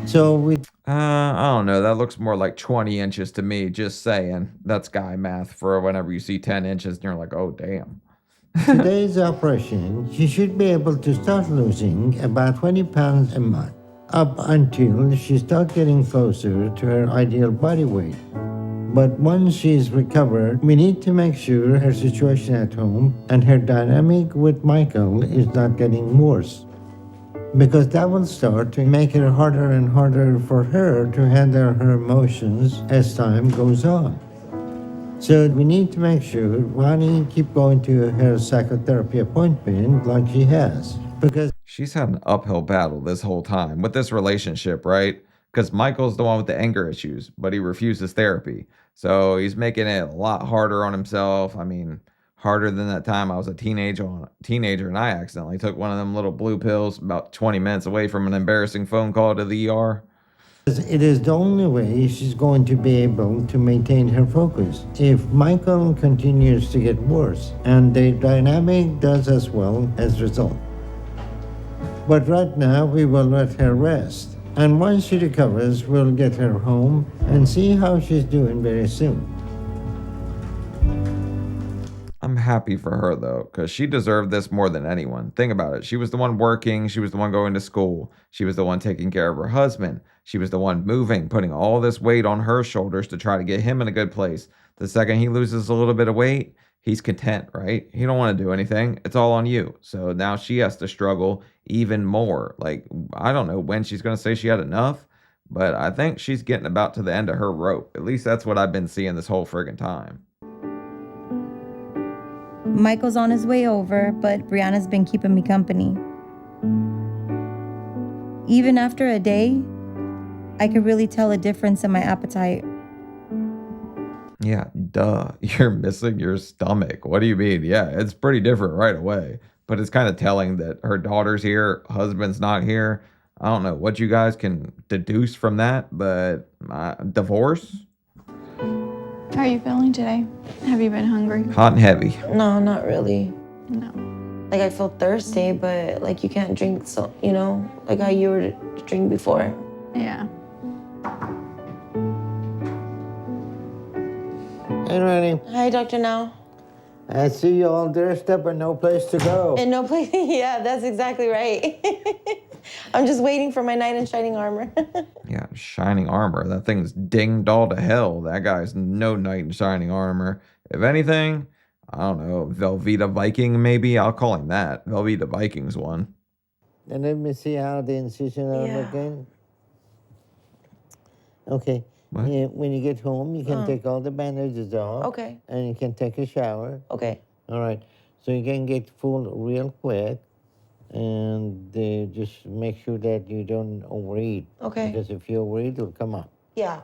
So we... I don't know. That looks more like 20 inches to me. Just saying. That's guy math for whenever you see 10 inches and you're like, oh, damn. Today's operation, she should be able to start losing about 20 pounds a month, up until she starts getting closer to her ideal body weight. But once she's recovered, we need to make sure her situation at home and her dynamic with Michael is not getting worse, because that will start to make it harder and harder for her to handle her emotions as time goes on. So we need to make sure Ronnie keep going to her psychotherapy appointment like she has, because she's had an uphill battle this whole time with this relationship, right? Because Michael's the one with the anger issues, but he refuses therapy. So he's making it a lot harder on himself. I mean, harder than that time I was a teenager and I accidentally took one of them little blue pills about 20 minutes away from an embarrassing phone call to the ER. it is the only way she's going to be able to maintain her focus. If Michael continues to get worse, and the dynamic does as well as result. But right now, we will let her rest. And once she recovers, we'll get her home and see how she's doing very soon. I'm happy for her, though, because she deserved this more than anyone. Think about it. She was the one working. She was the one going to school. She was the one taking care of her husband. She was the one moving, putting all this weight on her shoulders to try to get him in a good place. The second he loses a little bit of weight, he's content, right? He don't want to do anything. It's all on you. So now she has to struggle even more. Like, I don't know when she's going to say she had enough, but I think she's getting about to the end of her rope. At least that's what I've been seeing this whole friggin' time. Michael's on his way over, but Brianna's been keeping me company. Even after a day, I could really tell a difference in my appetite. Yeah, duh. You're missing your stomach. What do you mean? Yeah, it's pretty different right away. But it's kind of telling that her daughter's here, husband's not here. I don't know what you guys can deduce from that, but divorce? How are you feeling today? Have you been hungry? Hot and heavy. No, not really. No. Like, I feel thirsty, but like you can't drink, so like how you were to drink before. Yeah. Hey, Ronnie. Hi, Dr. Now. I see you all dressed up and no place to go. And no place. Yeah, that's exactly right. I'm just waiting for my knight in shining armor. Yeah, shining armor. That thing's dinged all to hell. That guy's no knight in shining armor. If anything, I don't know, Velveeta Viking maybe? I'll call him that. Velveeta Viking's one. And let me see how the incision are Yeah. looking. Okay. What? When you get home, you can take all the bandages off. Okay. And you can take a shower. Okay. All right. So you can get full real quick. And just make sure that you don't overeat. Okay. Because if you overeat, it'll come up. Yeah.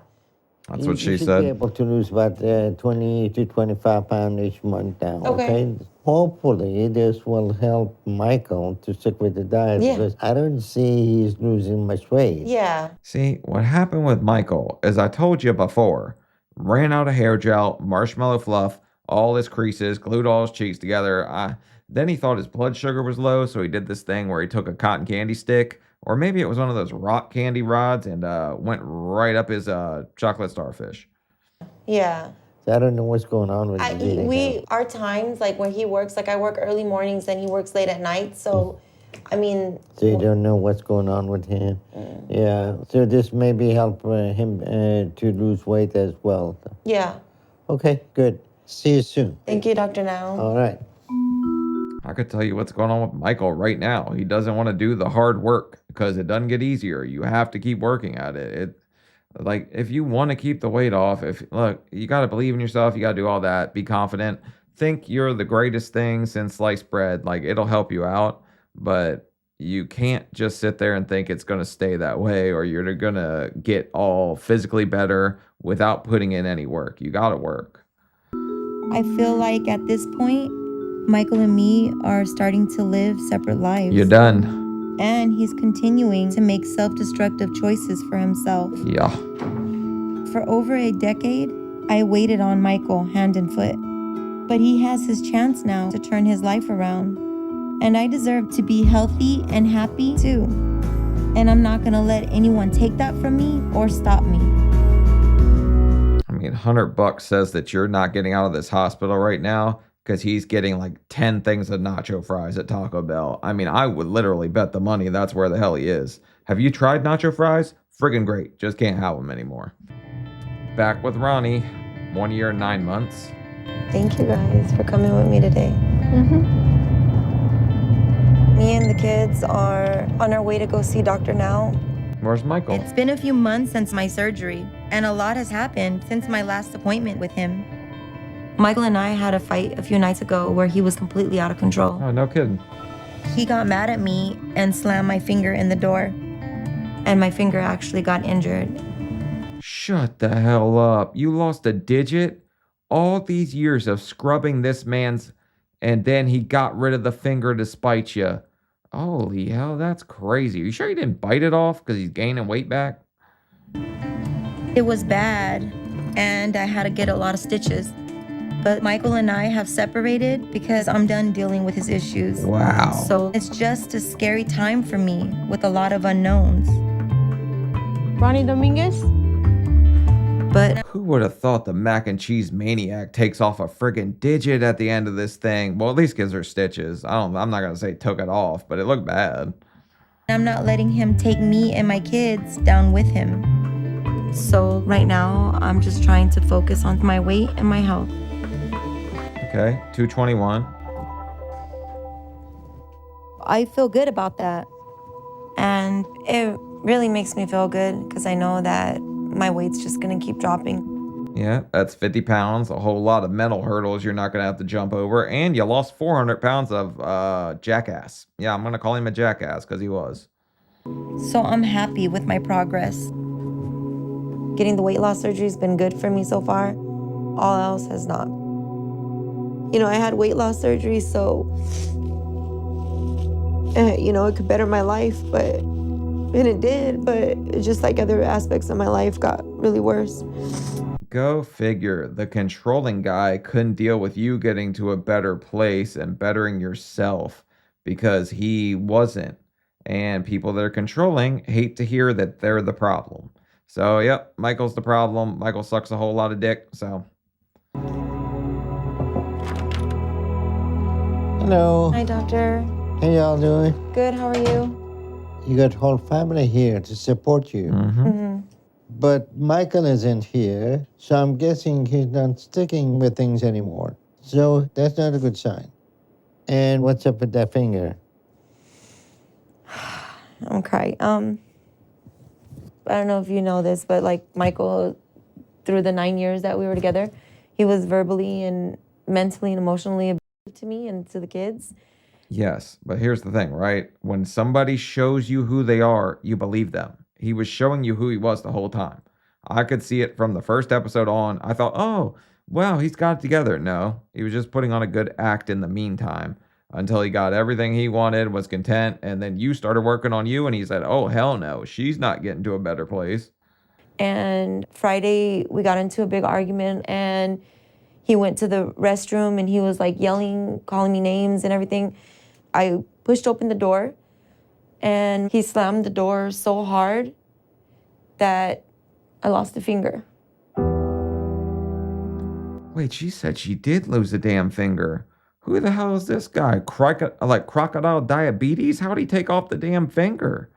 That's what she You should said. be able to lose about 20 to 25 pounds each month now. Okay. Hopefully, this will help Michael to stick with the diet. Yeah. Because I don't see he's losing much weight. Yeah. See, what happened with Michael, as I told you before, ran out of hair gel, marshmallow fluff, all his creases, glued all his cheeks together. Then he thought his blood sugar was low, so he did this thing where he took a cotton candy stick, or maybe it was one of those rock candy rods, and went right up his chocolate starfish. Yeah. So I don't know what's going on with his eating. Our times, like when he works, like I work early mornings and he works late at night. So, I mean. So you don't know what's going on with him. Yeah. So this maybe help him to lose weight as well. Yeah. Okay, good. See you soon. Thank you, Dr. Now. All right. I could tell you what's going on with Michael right now. He doesn't want to do the hard work because it doesn't get easier. You have to keep working at it. Like, if you want to keep the weight off, look, you got to believe in yourself. You got to do all that. Be confident. Think you're the greatest thing since sliced bread. Like, it'll help you out, but you can't just sit there and think it's going to stay that way, or you're going to get all physically better without putting in any work. You got to work. I feel like at this point, Michael and me are starting to live separate lives. You're done. And he's continuing to make self-destructive choices for himself. Yeah. For over a decade, I waited on Michael hand and foot. But he has his chance now to turn his life around. And I deserve to be healthy and happy too. And I'm not gonna let anyone take that from me or stop me. I mean, $100 says that you're not getting out of this hospital right now because he's getting like 10 things of nacho fries at Taco Bell. I mean, I would literally bet the money that's where the hell he is. Have you tried nacho fries? Friggin' great. Just can't have them anymore. Back with Ronnie, 1 year and 9 months. Thank you guys for coming with me today. Me and the kids are on our way to go see Dr. Now. Where's Michael? It's been a few months since my surgery, and a lot has happened since my last appointment with him. Michael and I had a fight a few nights ago where he was completely out of control. Oh, no kidding. He got mad at me and slammed my finger in the door, and my finger actually got injured. Shut the hell up. You lost a digit? All these years of scrubbing this man's, and then he got rid of the finger to spite you. Holy hell, that's crazy. Are you sure he didn't bite it off because he's gaining weight back? It was bad, and I had to get a lot of stitches. But Michael and I have separated because I'm done dealing with his issues. Wow. So it's just a scary time for me with a lot of unknowns. Ronnie Dominguez? But Who would have thought the mac and cheese maniac takes off a friggin' digit at the end of this thing? Well, at least gives her stitches. I'm not gonna say took it off, but it looked bad. I'm not letting him take me and my kids down with him. So right now, I'm just trying to focus on my weight and my health. Okay, 221. I feel good about that. And it really makes me feel good because I know that my weight's just gonna keep dropping. Yeah, that's 50 pounds, a whole lot of mental hurdles you're not gonna have to jump over, and you lost 400 pounds of jackass. Yeah, I'm gonna call him a jackass because he was. So I'm happy with my progress. Getting the weight loss surgery has been good for me so far. All else has not. You know, I had weight loss surgery, so, it could better my life, and it did, but it's just like other aspects of my life got really worse. Go figure. The controlling guy couldn't deal with you getting to a better place and bettering yourself because he wasn't. And people that are controlling hate to hear that they're the problem. So, yep, Michael's the problem. Michael sucks a whole lot of dick, so. Hello. Hi, doctor. How y'all doing? Good, how are you? You got whole family here to support you. But Michael isn't here, so I'm guessing he's not sticking with things anymore. So that's not a good sign. And what's up with that finger? I'm crying. I don't know if you know this, but like Michael, through the 9 years that we were together, he was verbally and mentally and emotionally abusive to me and to the kids. Yes, but here's the thing, right? When somebody shows you who they are, you believe them. He was showing you who he was the whole time. I could see it from the first episode on. I thought, oh, wow, he's got it together. No, he was just putting on a good act in the meantime until he got everything he wanted, was content, and then you started working on you, and he said, oh, hell no, she's not getting to a better place. And Friday, we got into a big argument, and he went to the restroom, and he was like yelling, calling me names and everything. I pushed open the door, and he slammed the door so hard that I lost a finger. Wait, she said she did lose a damn finger. Who the hell is this guy? Crocodile diabetes? How'd he take off the damn finger?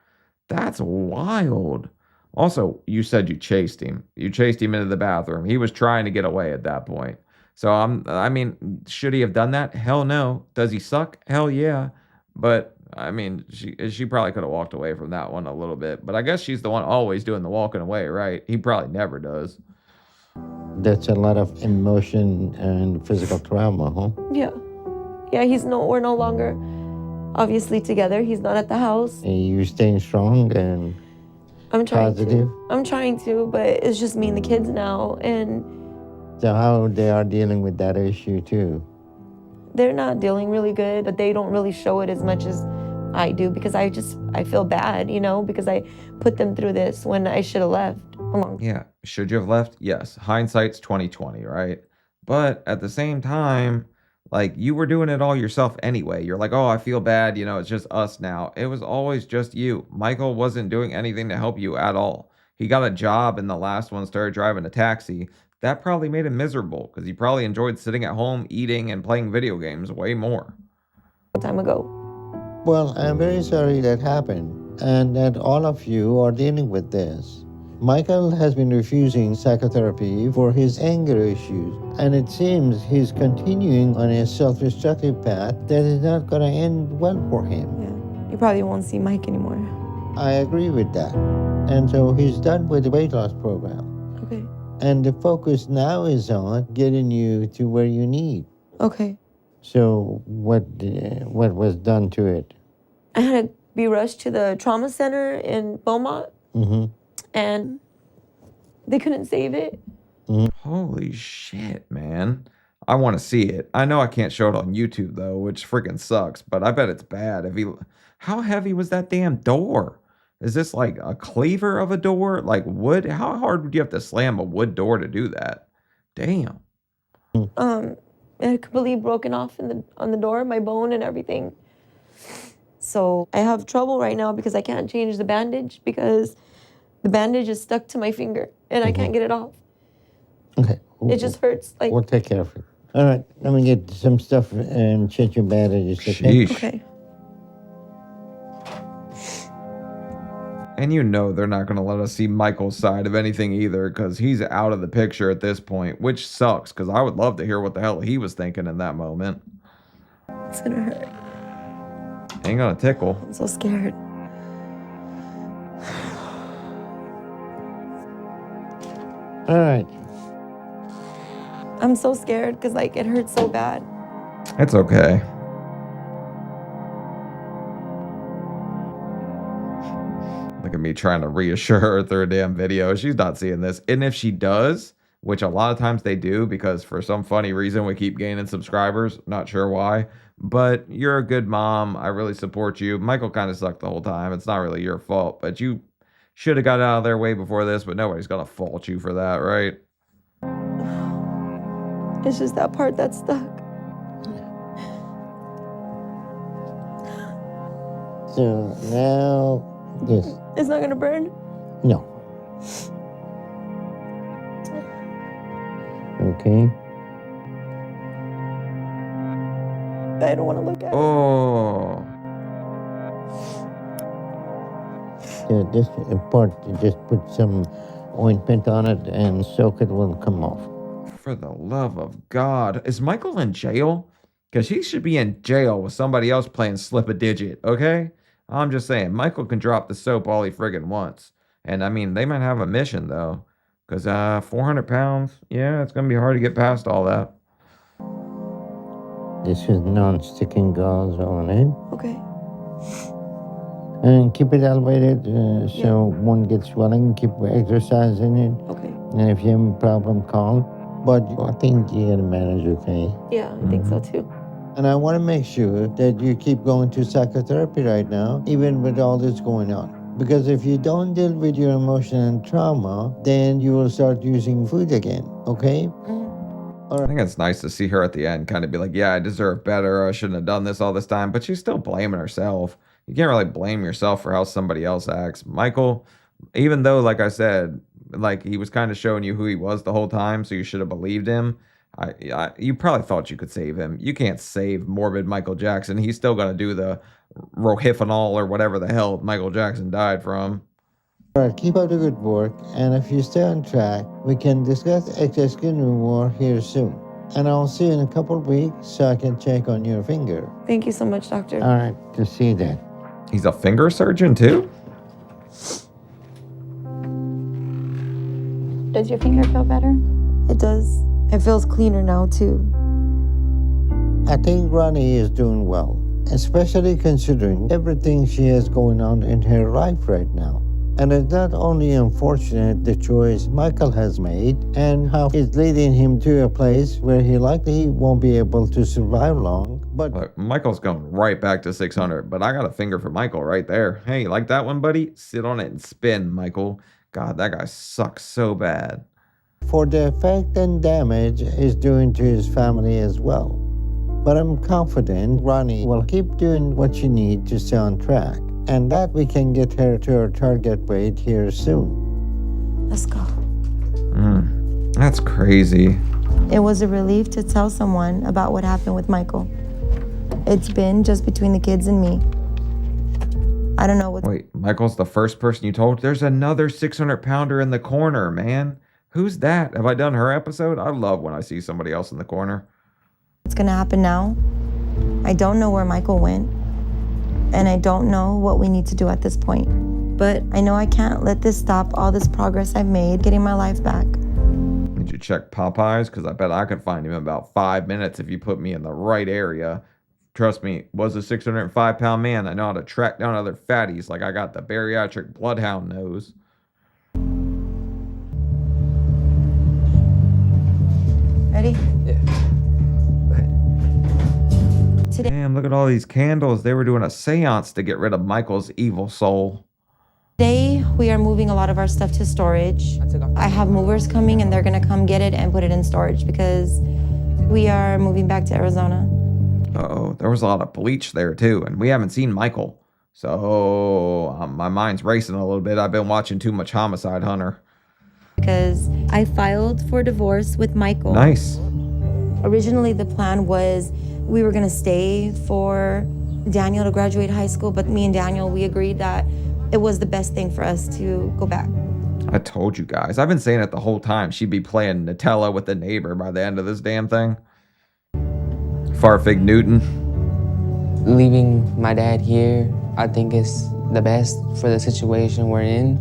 That's wild. Also, you said you chased him. You chased him into the bathroom. He was trying to get away at that point. So I mean, should he have done that? Hell no. Does he suck? Hell yeah. But I mean, she probably could have walked away from that one a little bit. But I guess she's the one always doing the walking away, right? He probably never does. That's a lot of emotion and physical trauma, huh? Yeah. Yeah, we're no longer obviously together. He's not at the house. Are you staying strong and I'm trying positive? I'm trying to, but it's just me and the kids now, and So how they are dealing with that issue too? they're not dealing really good, but they don't really show it as much as I do because I feel bad, because I put them through this when I should have left a long time. Yeah. Should you have left? Yes. Hindsight's 2020, right? But at the same time, like you were doing it all yourself anyway. You're like, oh, I feel bad. It's just us now. It was always just you. Michael wasn't doing anything to help you at all. He got a job and the last one started driving a taxi. That probably made him miserable because he probably enjoyed sitting at home, eating, and playing video games way more. A time ago. Well, I'm very sorry that happened and that all of you are dealing with this. Michael has been refusing psychotherapy for his anger issues, and it seems he's continuing on a self-destructive path that is not going to end well for him. Yeah, you probably won't see Mike anymore. I agree with that. And so he's done with the weight loss program. Okay. And the focus now is on getting you to where you need. Okay. So what was done to it? I had to be rushed to the trauma center in Beaumont, and they couldn't save it. Holy shit, man. I want to see it. I know I can't show it on YouTube though, which freaking sucks, but I bet it's bad. How heavy was that damn door? Is this like a cleaver of a door? Like wood? How hard would you have to slam a wood door to do that? Damn. It had completely broken off on the door, my bone and everything. So I have trouble right now because I can't change the bandage because the bandage is stuck to my finger and I can't get it off. Okay. It just hurts. We'll take care of it. All right, let me get some stuff and change your bandages. Sheesh. Okay. And they're not going to let us see Michael's side of anything either because he's out of the picture at this point, which sucks because I would love to hear what the hell he was thinking in that moment. It's gonna hurt. Ain't gonna tickle. I'm so scared. All right. I'm so scared because it hurts so bad. It's okay. Look at me trying to reassure her through a damn video. She's not seeing this. And if she does, which a lot of times they do because for some funny reason we keep gaining subscribers. Not sure why. But you're a good mom. I really support you. Michael kind of sucked the whole time. It's not really your fault. But you should have got out of there way before this. But nobody's going to fault you for that, right? It's just that part that's stuck. So now this. It's not gonna burn? No. Okay. I don't want to look at it. Oh. This part, you just put some ointment on it and soak it will come off. For the love of God. Is Michael in jail? Because he should be in jail with somebody else playing slip a digit, okay? I'm just saying, Michael can drop the soap all he friggin' wants. And I mean, they might have a mission though. Because 400 pounds, yeah, it's going to be hard to get past all that. This is non-sticking gauze on it. Okay. And keep it elevated so one gets swelling. Keep exercising it. Okay. And if you have a problem, call. But I think you're going to manage okay. Yeah, I think so too. And I want to make sure that you keep going to psychotherapy right now, even with all this going on. Because if you don't deal with your emotion and trauma, then you will start using food again, okay? I think it's nice to see her at the end kind of be like, yeah, I deserve better. I shouldn't have done this all this time. But she's still blaming herself. You can't really blame yourself for how somebody else acts. Michael, even though, like I said, like he was kind of showing you who he was the whole time, so you should have believed him. You probably thought you could save him. You can't save morbid Michael Jackson. He's still going to do the rohypnol or whatever the hell Michael Jackson died from. All right, keep up the good work. And if you stay on track, we can discuss excess skin removal here soon. And I'll see you in a couple of weeks so I can check on your finger. Thank you so much, doctor. All right, to see you then. He's a finger surgeon too? Does your finger feel better? It does. It feels cleaner now, too. I think Ronnie is doing well, especially considering everything she has going on in her life right now. And it's not only unfortunate the choice Michael has made and how it's leading him to a place where he likely won't be able to survive long, but Look, Michael's going right back to 600, but I got a finger for Michael right there. Hey, you like that one, buddy? Sit on it and spin, Michael. God, that guy sucks so bad. for the effect and damage it's doing to his family as well. But I'm confident Ronnie will keep doing what she needs to stay on track, and that we can get her to her target weight here soon. Let's go. That's crazy. It was a relief to tell someone about what happened with Michael. It's been just between the kids and me. I don't know what... Wait, Michael's the first person you told? There's another 600-pounder in the corner, man. Who's that? Have I done her episode? I love when I see somebody else in the corner. What's gonna happen now? I don't know where Michael went, and I don't know what we need to do at this point. But I know I can't let this stop all this progress I've made getting my life back. Did you check Popeyes? Because I bet I could find him in about 5 minutes if you put me in the right area. Trust me, was a 605-pound man. I know how to track down other fatties like I got the bariatric bloodhound nose. Ready? Yeah. Today, Damn, look at all these candles. They were doing a seance to get rid of Michael's evil soul. today, we are moving a lot of our stuff to storage. I have movers coming, and they're gonna come get it and put it in storage because we are moving back to Arizona. Uh-oh, there was a lot of bleach there too, and we haven't seen Michael. So my mind's racing a little bit. I've been watching too much Homicide Hunter. Because I filed for divorce with Michael. Nice. Originally, the plan was we were gonna stay for Daniel to graduate high school, but me and Daniel, we agreed that it was the best thing for us to go back. I told you guys. I've been saying it the whole time. She'd be playing Nutella with the neighbor by the end of this damn thing. Farfig Newton. Leaving my dad here, I think is the best for the situation we're in.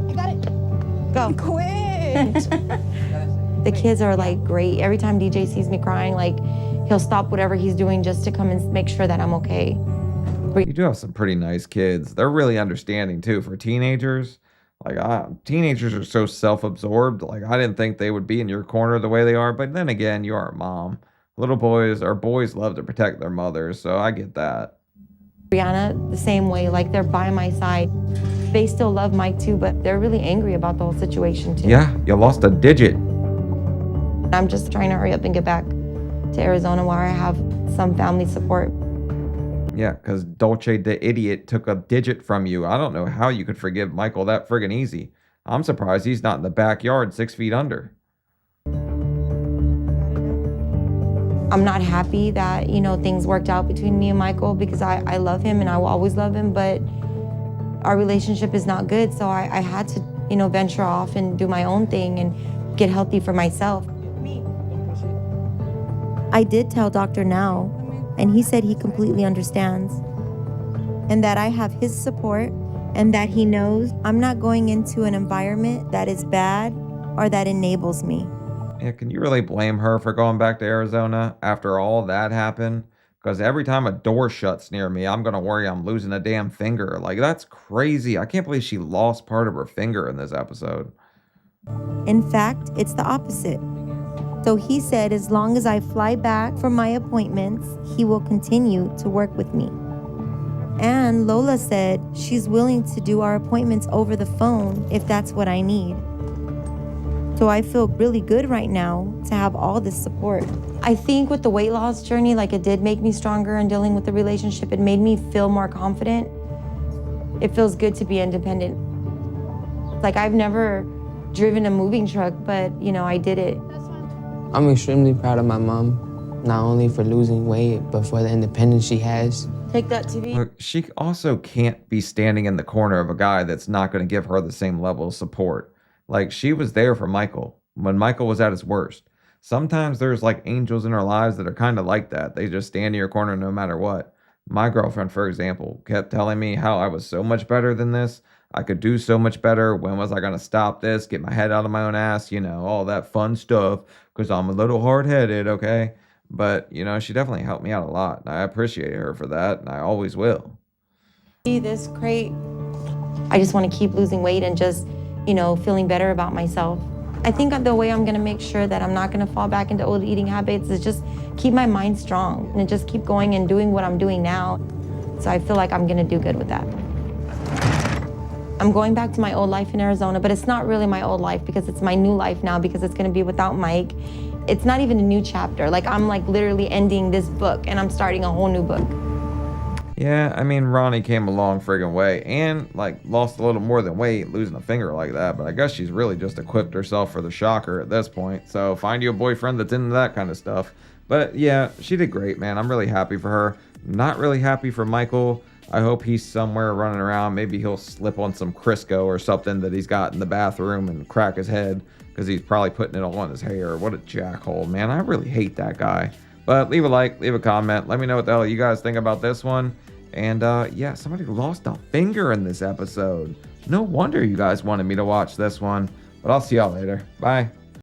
I got it. Go. Quit. The kids are like great. Every time DJ sees me crying, like he'll stop whatever he's doing just to come and make sure that I'm okay. You do have some pretty nice kids. They're really understanding too for teenagers. Like teenagers are so self-absorbed. Like I didn't think they would be in your corner the way they are. But then again, you are a mom. Little boys or boys love to protect their mothers, so I get that. Brianna, the same way, like they're by my side. They still love Mike too, but they're really angry about the whole situation too. Yeah, you lost a digit. I'm just trying to hurry up and get back to Arizona where I have some family support. Yeah, because Dolce the idiot took a digit from you. I don't know how you could forgive Michael that friggin' easy. I'm surprised he's not in the backyard 6 feet under. I'm not happy that, you know, things worked out between me and Michael because I love him and I will always love him, but our relationship is not good. So I had to, you know, venture off and do my own thing and get healthy for myself. I did tell Dr. Now, and he said he completely understands, and that I have his support, and that he knows I'm not going into an environment that is bad or that enables me. Yeah, can you really blame her for going back to Arizona after all that happened? Because every time a door shuts near me, I'm going to worry I'm losing a damn finger. Like, that's crazy. I can't believe she lost part of her finger in this episode. In fact, it's the opposite. So he said as long as I fly back from my appointments, he will continue to work with me. And Lola said she's willing to do our appointments over the phone if that's what I need. So I feel really good right now to have all this support. I think with the weight loss journey, like it did make me stronger in dealing with the relationship. It made me feel more confident. It feels good to be independent. Like I've never driven a moving truck, but you know, I did it. I'm extremely proud of my mom, not only for losing weight, but for the independence she has. Take that TV. Look, she also can't be standing in the corner of a guy that's not going to give her the same level of support. Like, she was there for Michael when Michael was at his worst. Sometimes there's like angels in our lives that are kind of like that. They just stand in your corner no matter what. My girlfriend, for example, kept telling me how I was so much better than this. I could do so much better. When was I going to stop this? Get my head out of my own ass, you know, all that fun stuff, because I'm a little hard-headed, okay? But, you know, she definitely helped me out a lot. I appreciate her for that, and I always will. This crate, I just want to keep losing weight and just, you know, feeling better about myself. I think the way I'm going to make sure that I'm not going to fall back into old eating habits is just keep my mind strong and just keep going and doing what I'm doing now. So I feel like I'm going to do good with that. I'm going back to my old life in Arizona, but it's not really my old life because it's my new life now because it's going to be without Mike. It's not even a new chapter. Like I'm like literally ending this book and I'm starting a whole new book. Yeah, I mean, Ronnie came a long friggin' way and, like, lost a little more than weight, losing a finger like that, but I guess she's really just equipped herself for the shocker at this point, so find you a boyfriend that's into that kind of stuff. But, yeah, she did great, man. I'm really happy for her. Not really happy for Michael. I hope he's somewhere running around. Maybe he'll slip on some Crisco or something that he's got in the bathroom and crack his head, because he's probably putting it all in his hair. What a jackhole, man. I really hate that guy. But leave a like, leave a comment. Let me know what the hell you guys think about this one. And yeah, somebody lost a finger in this episode. No wonder you guys wanted me to watch this one. But I'll see y'all later. Bye.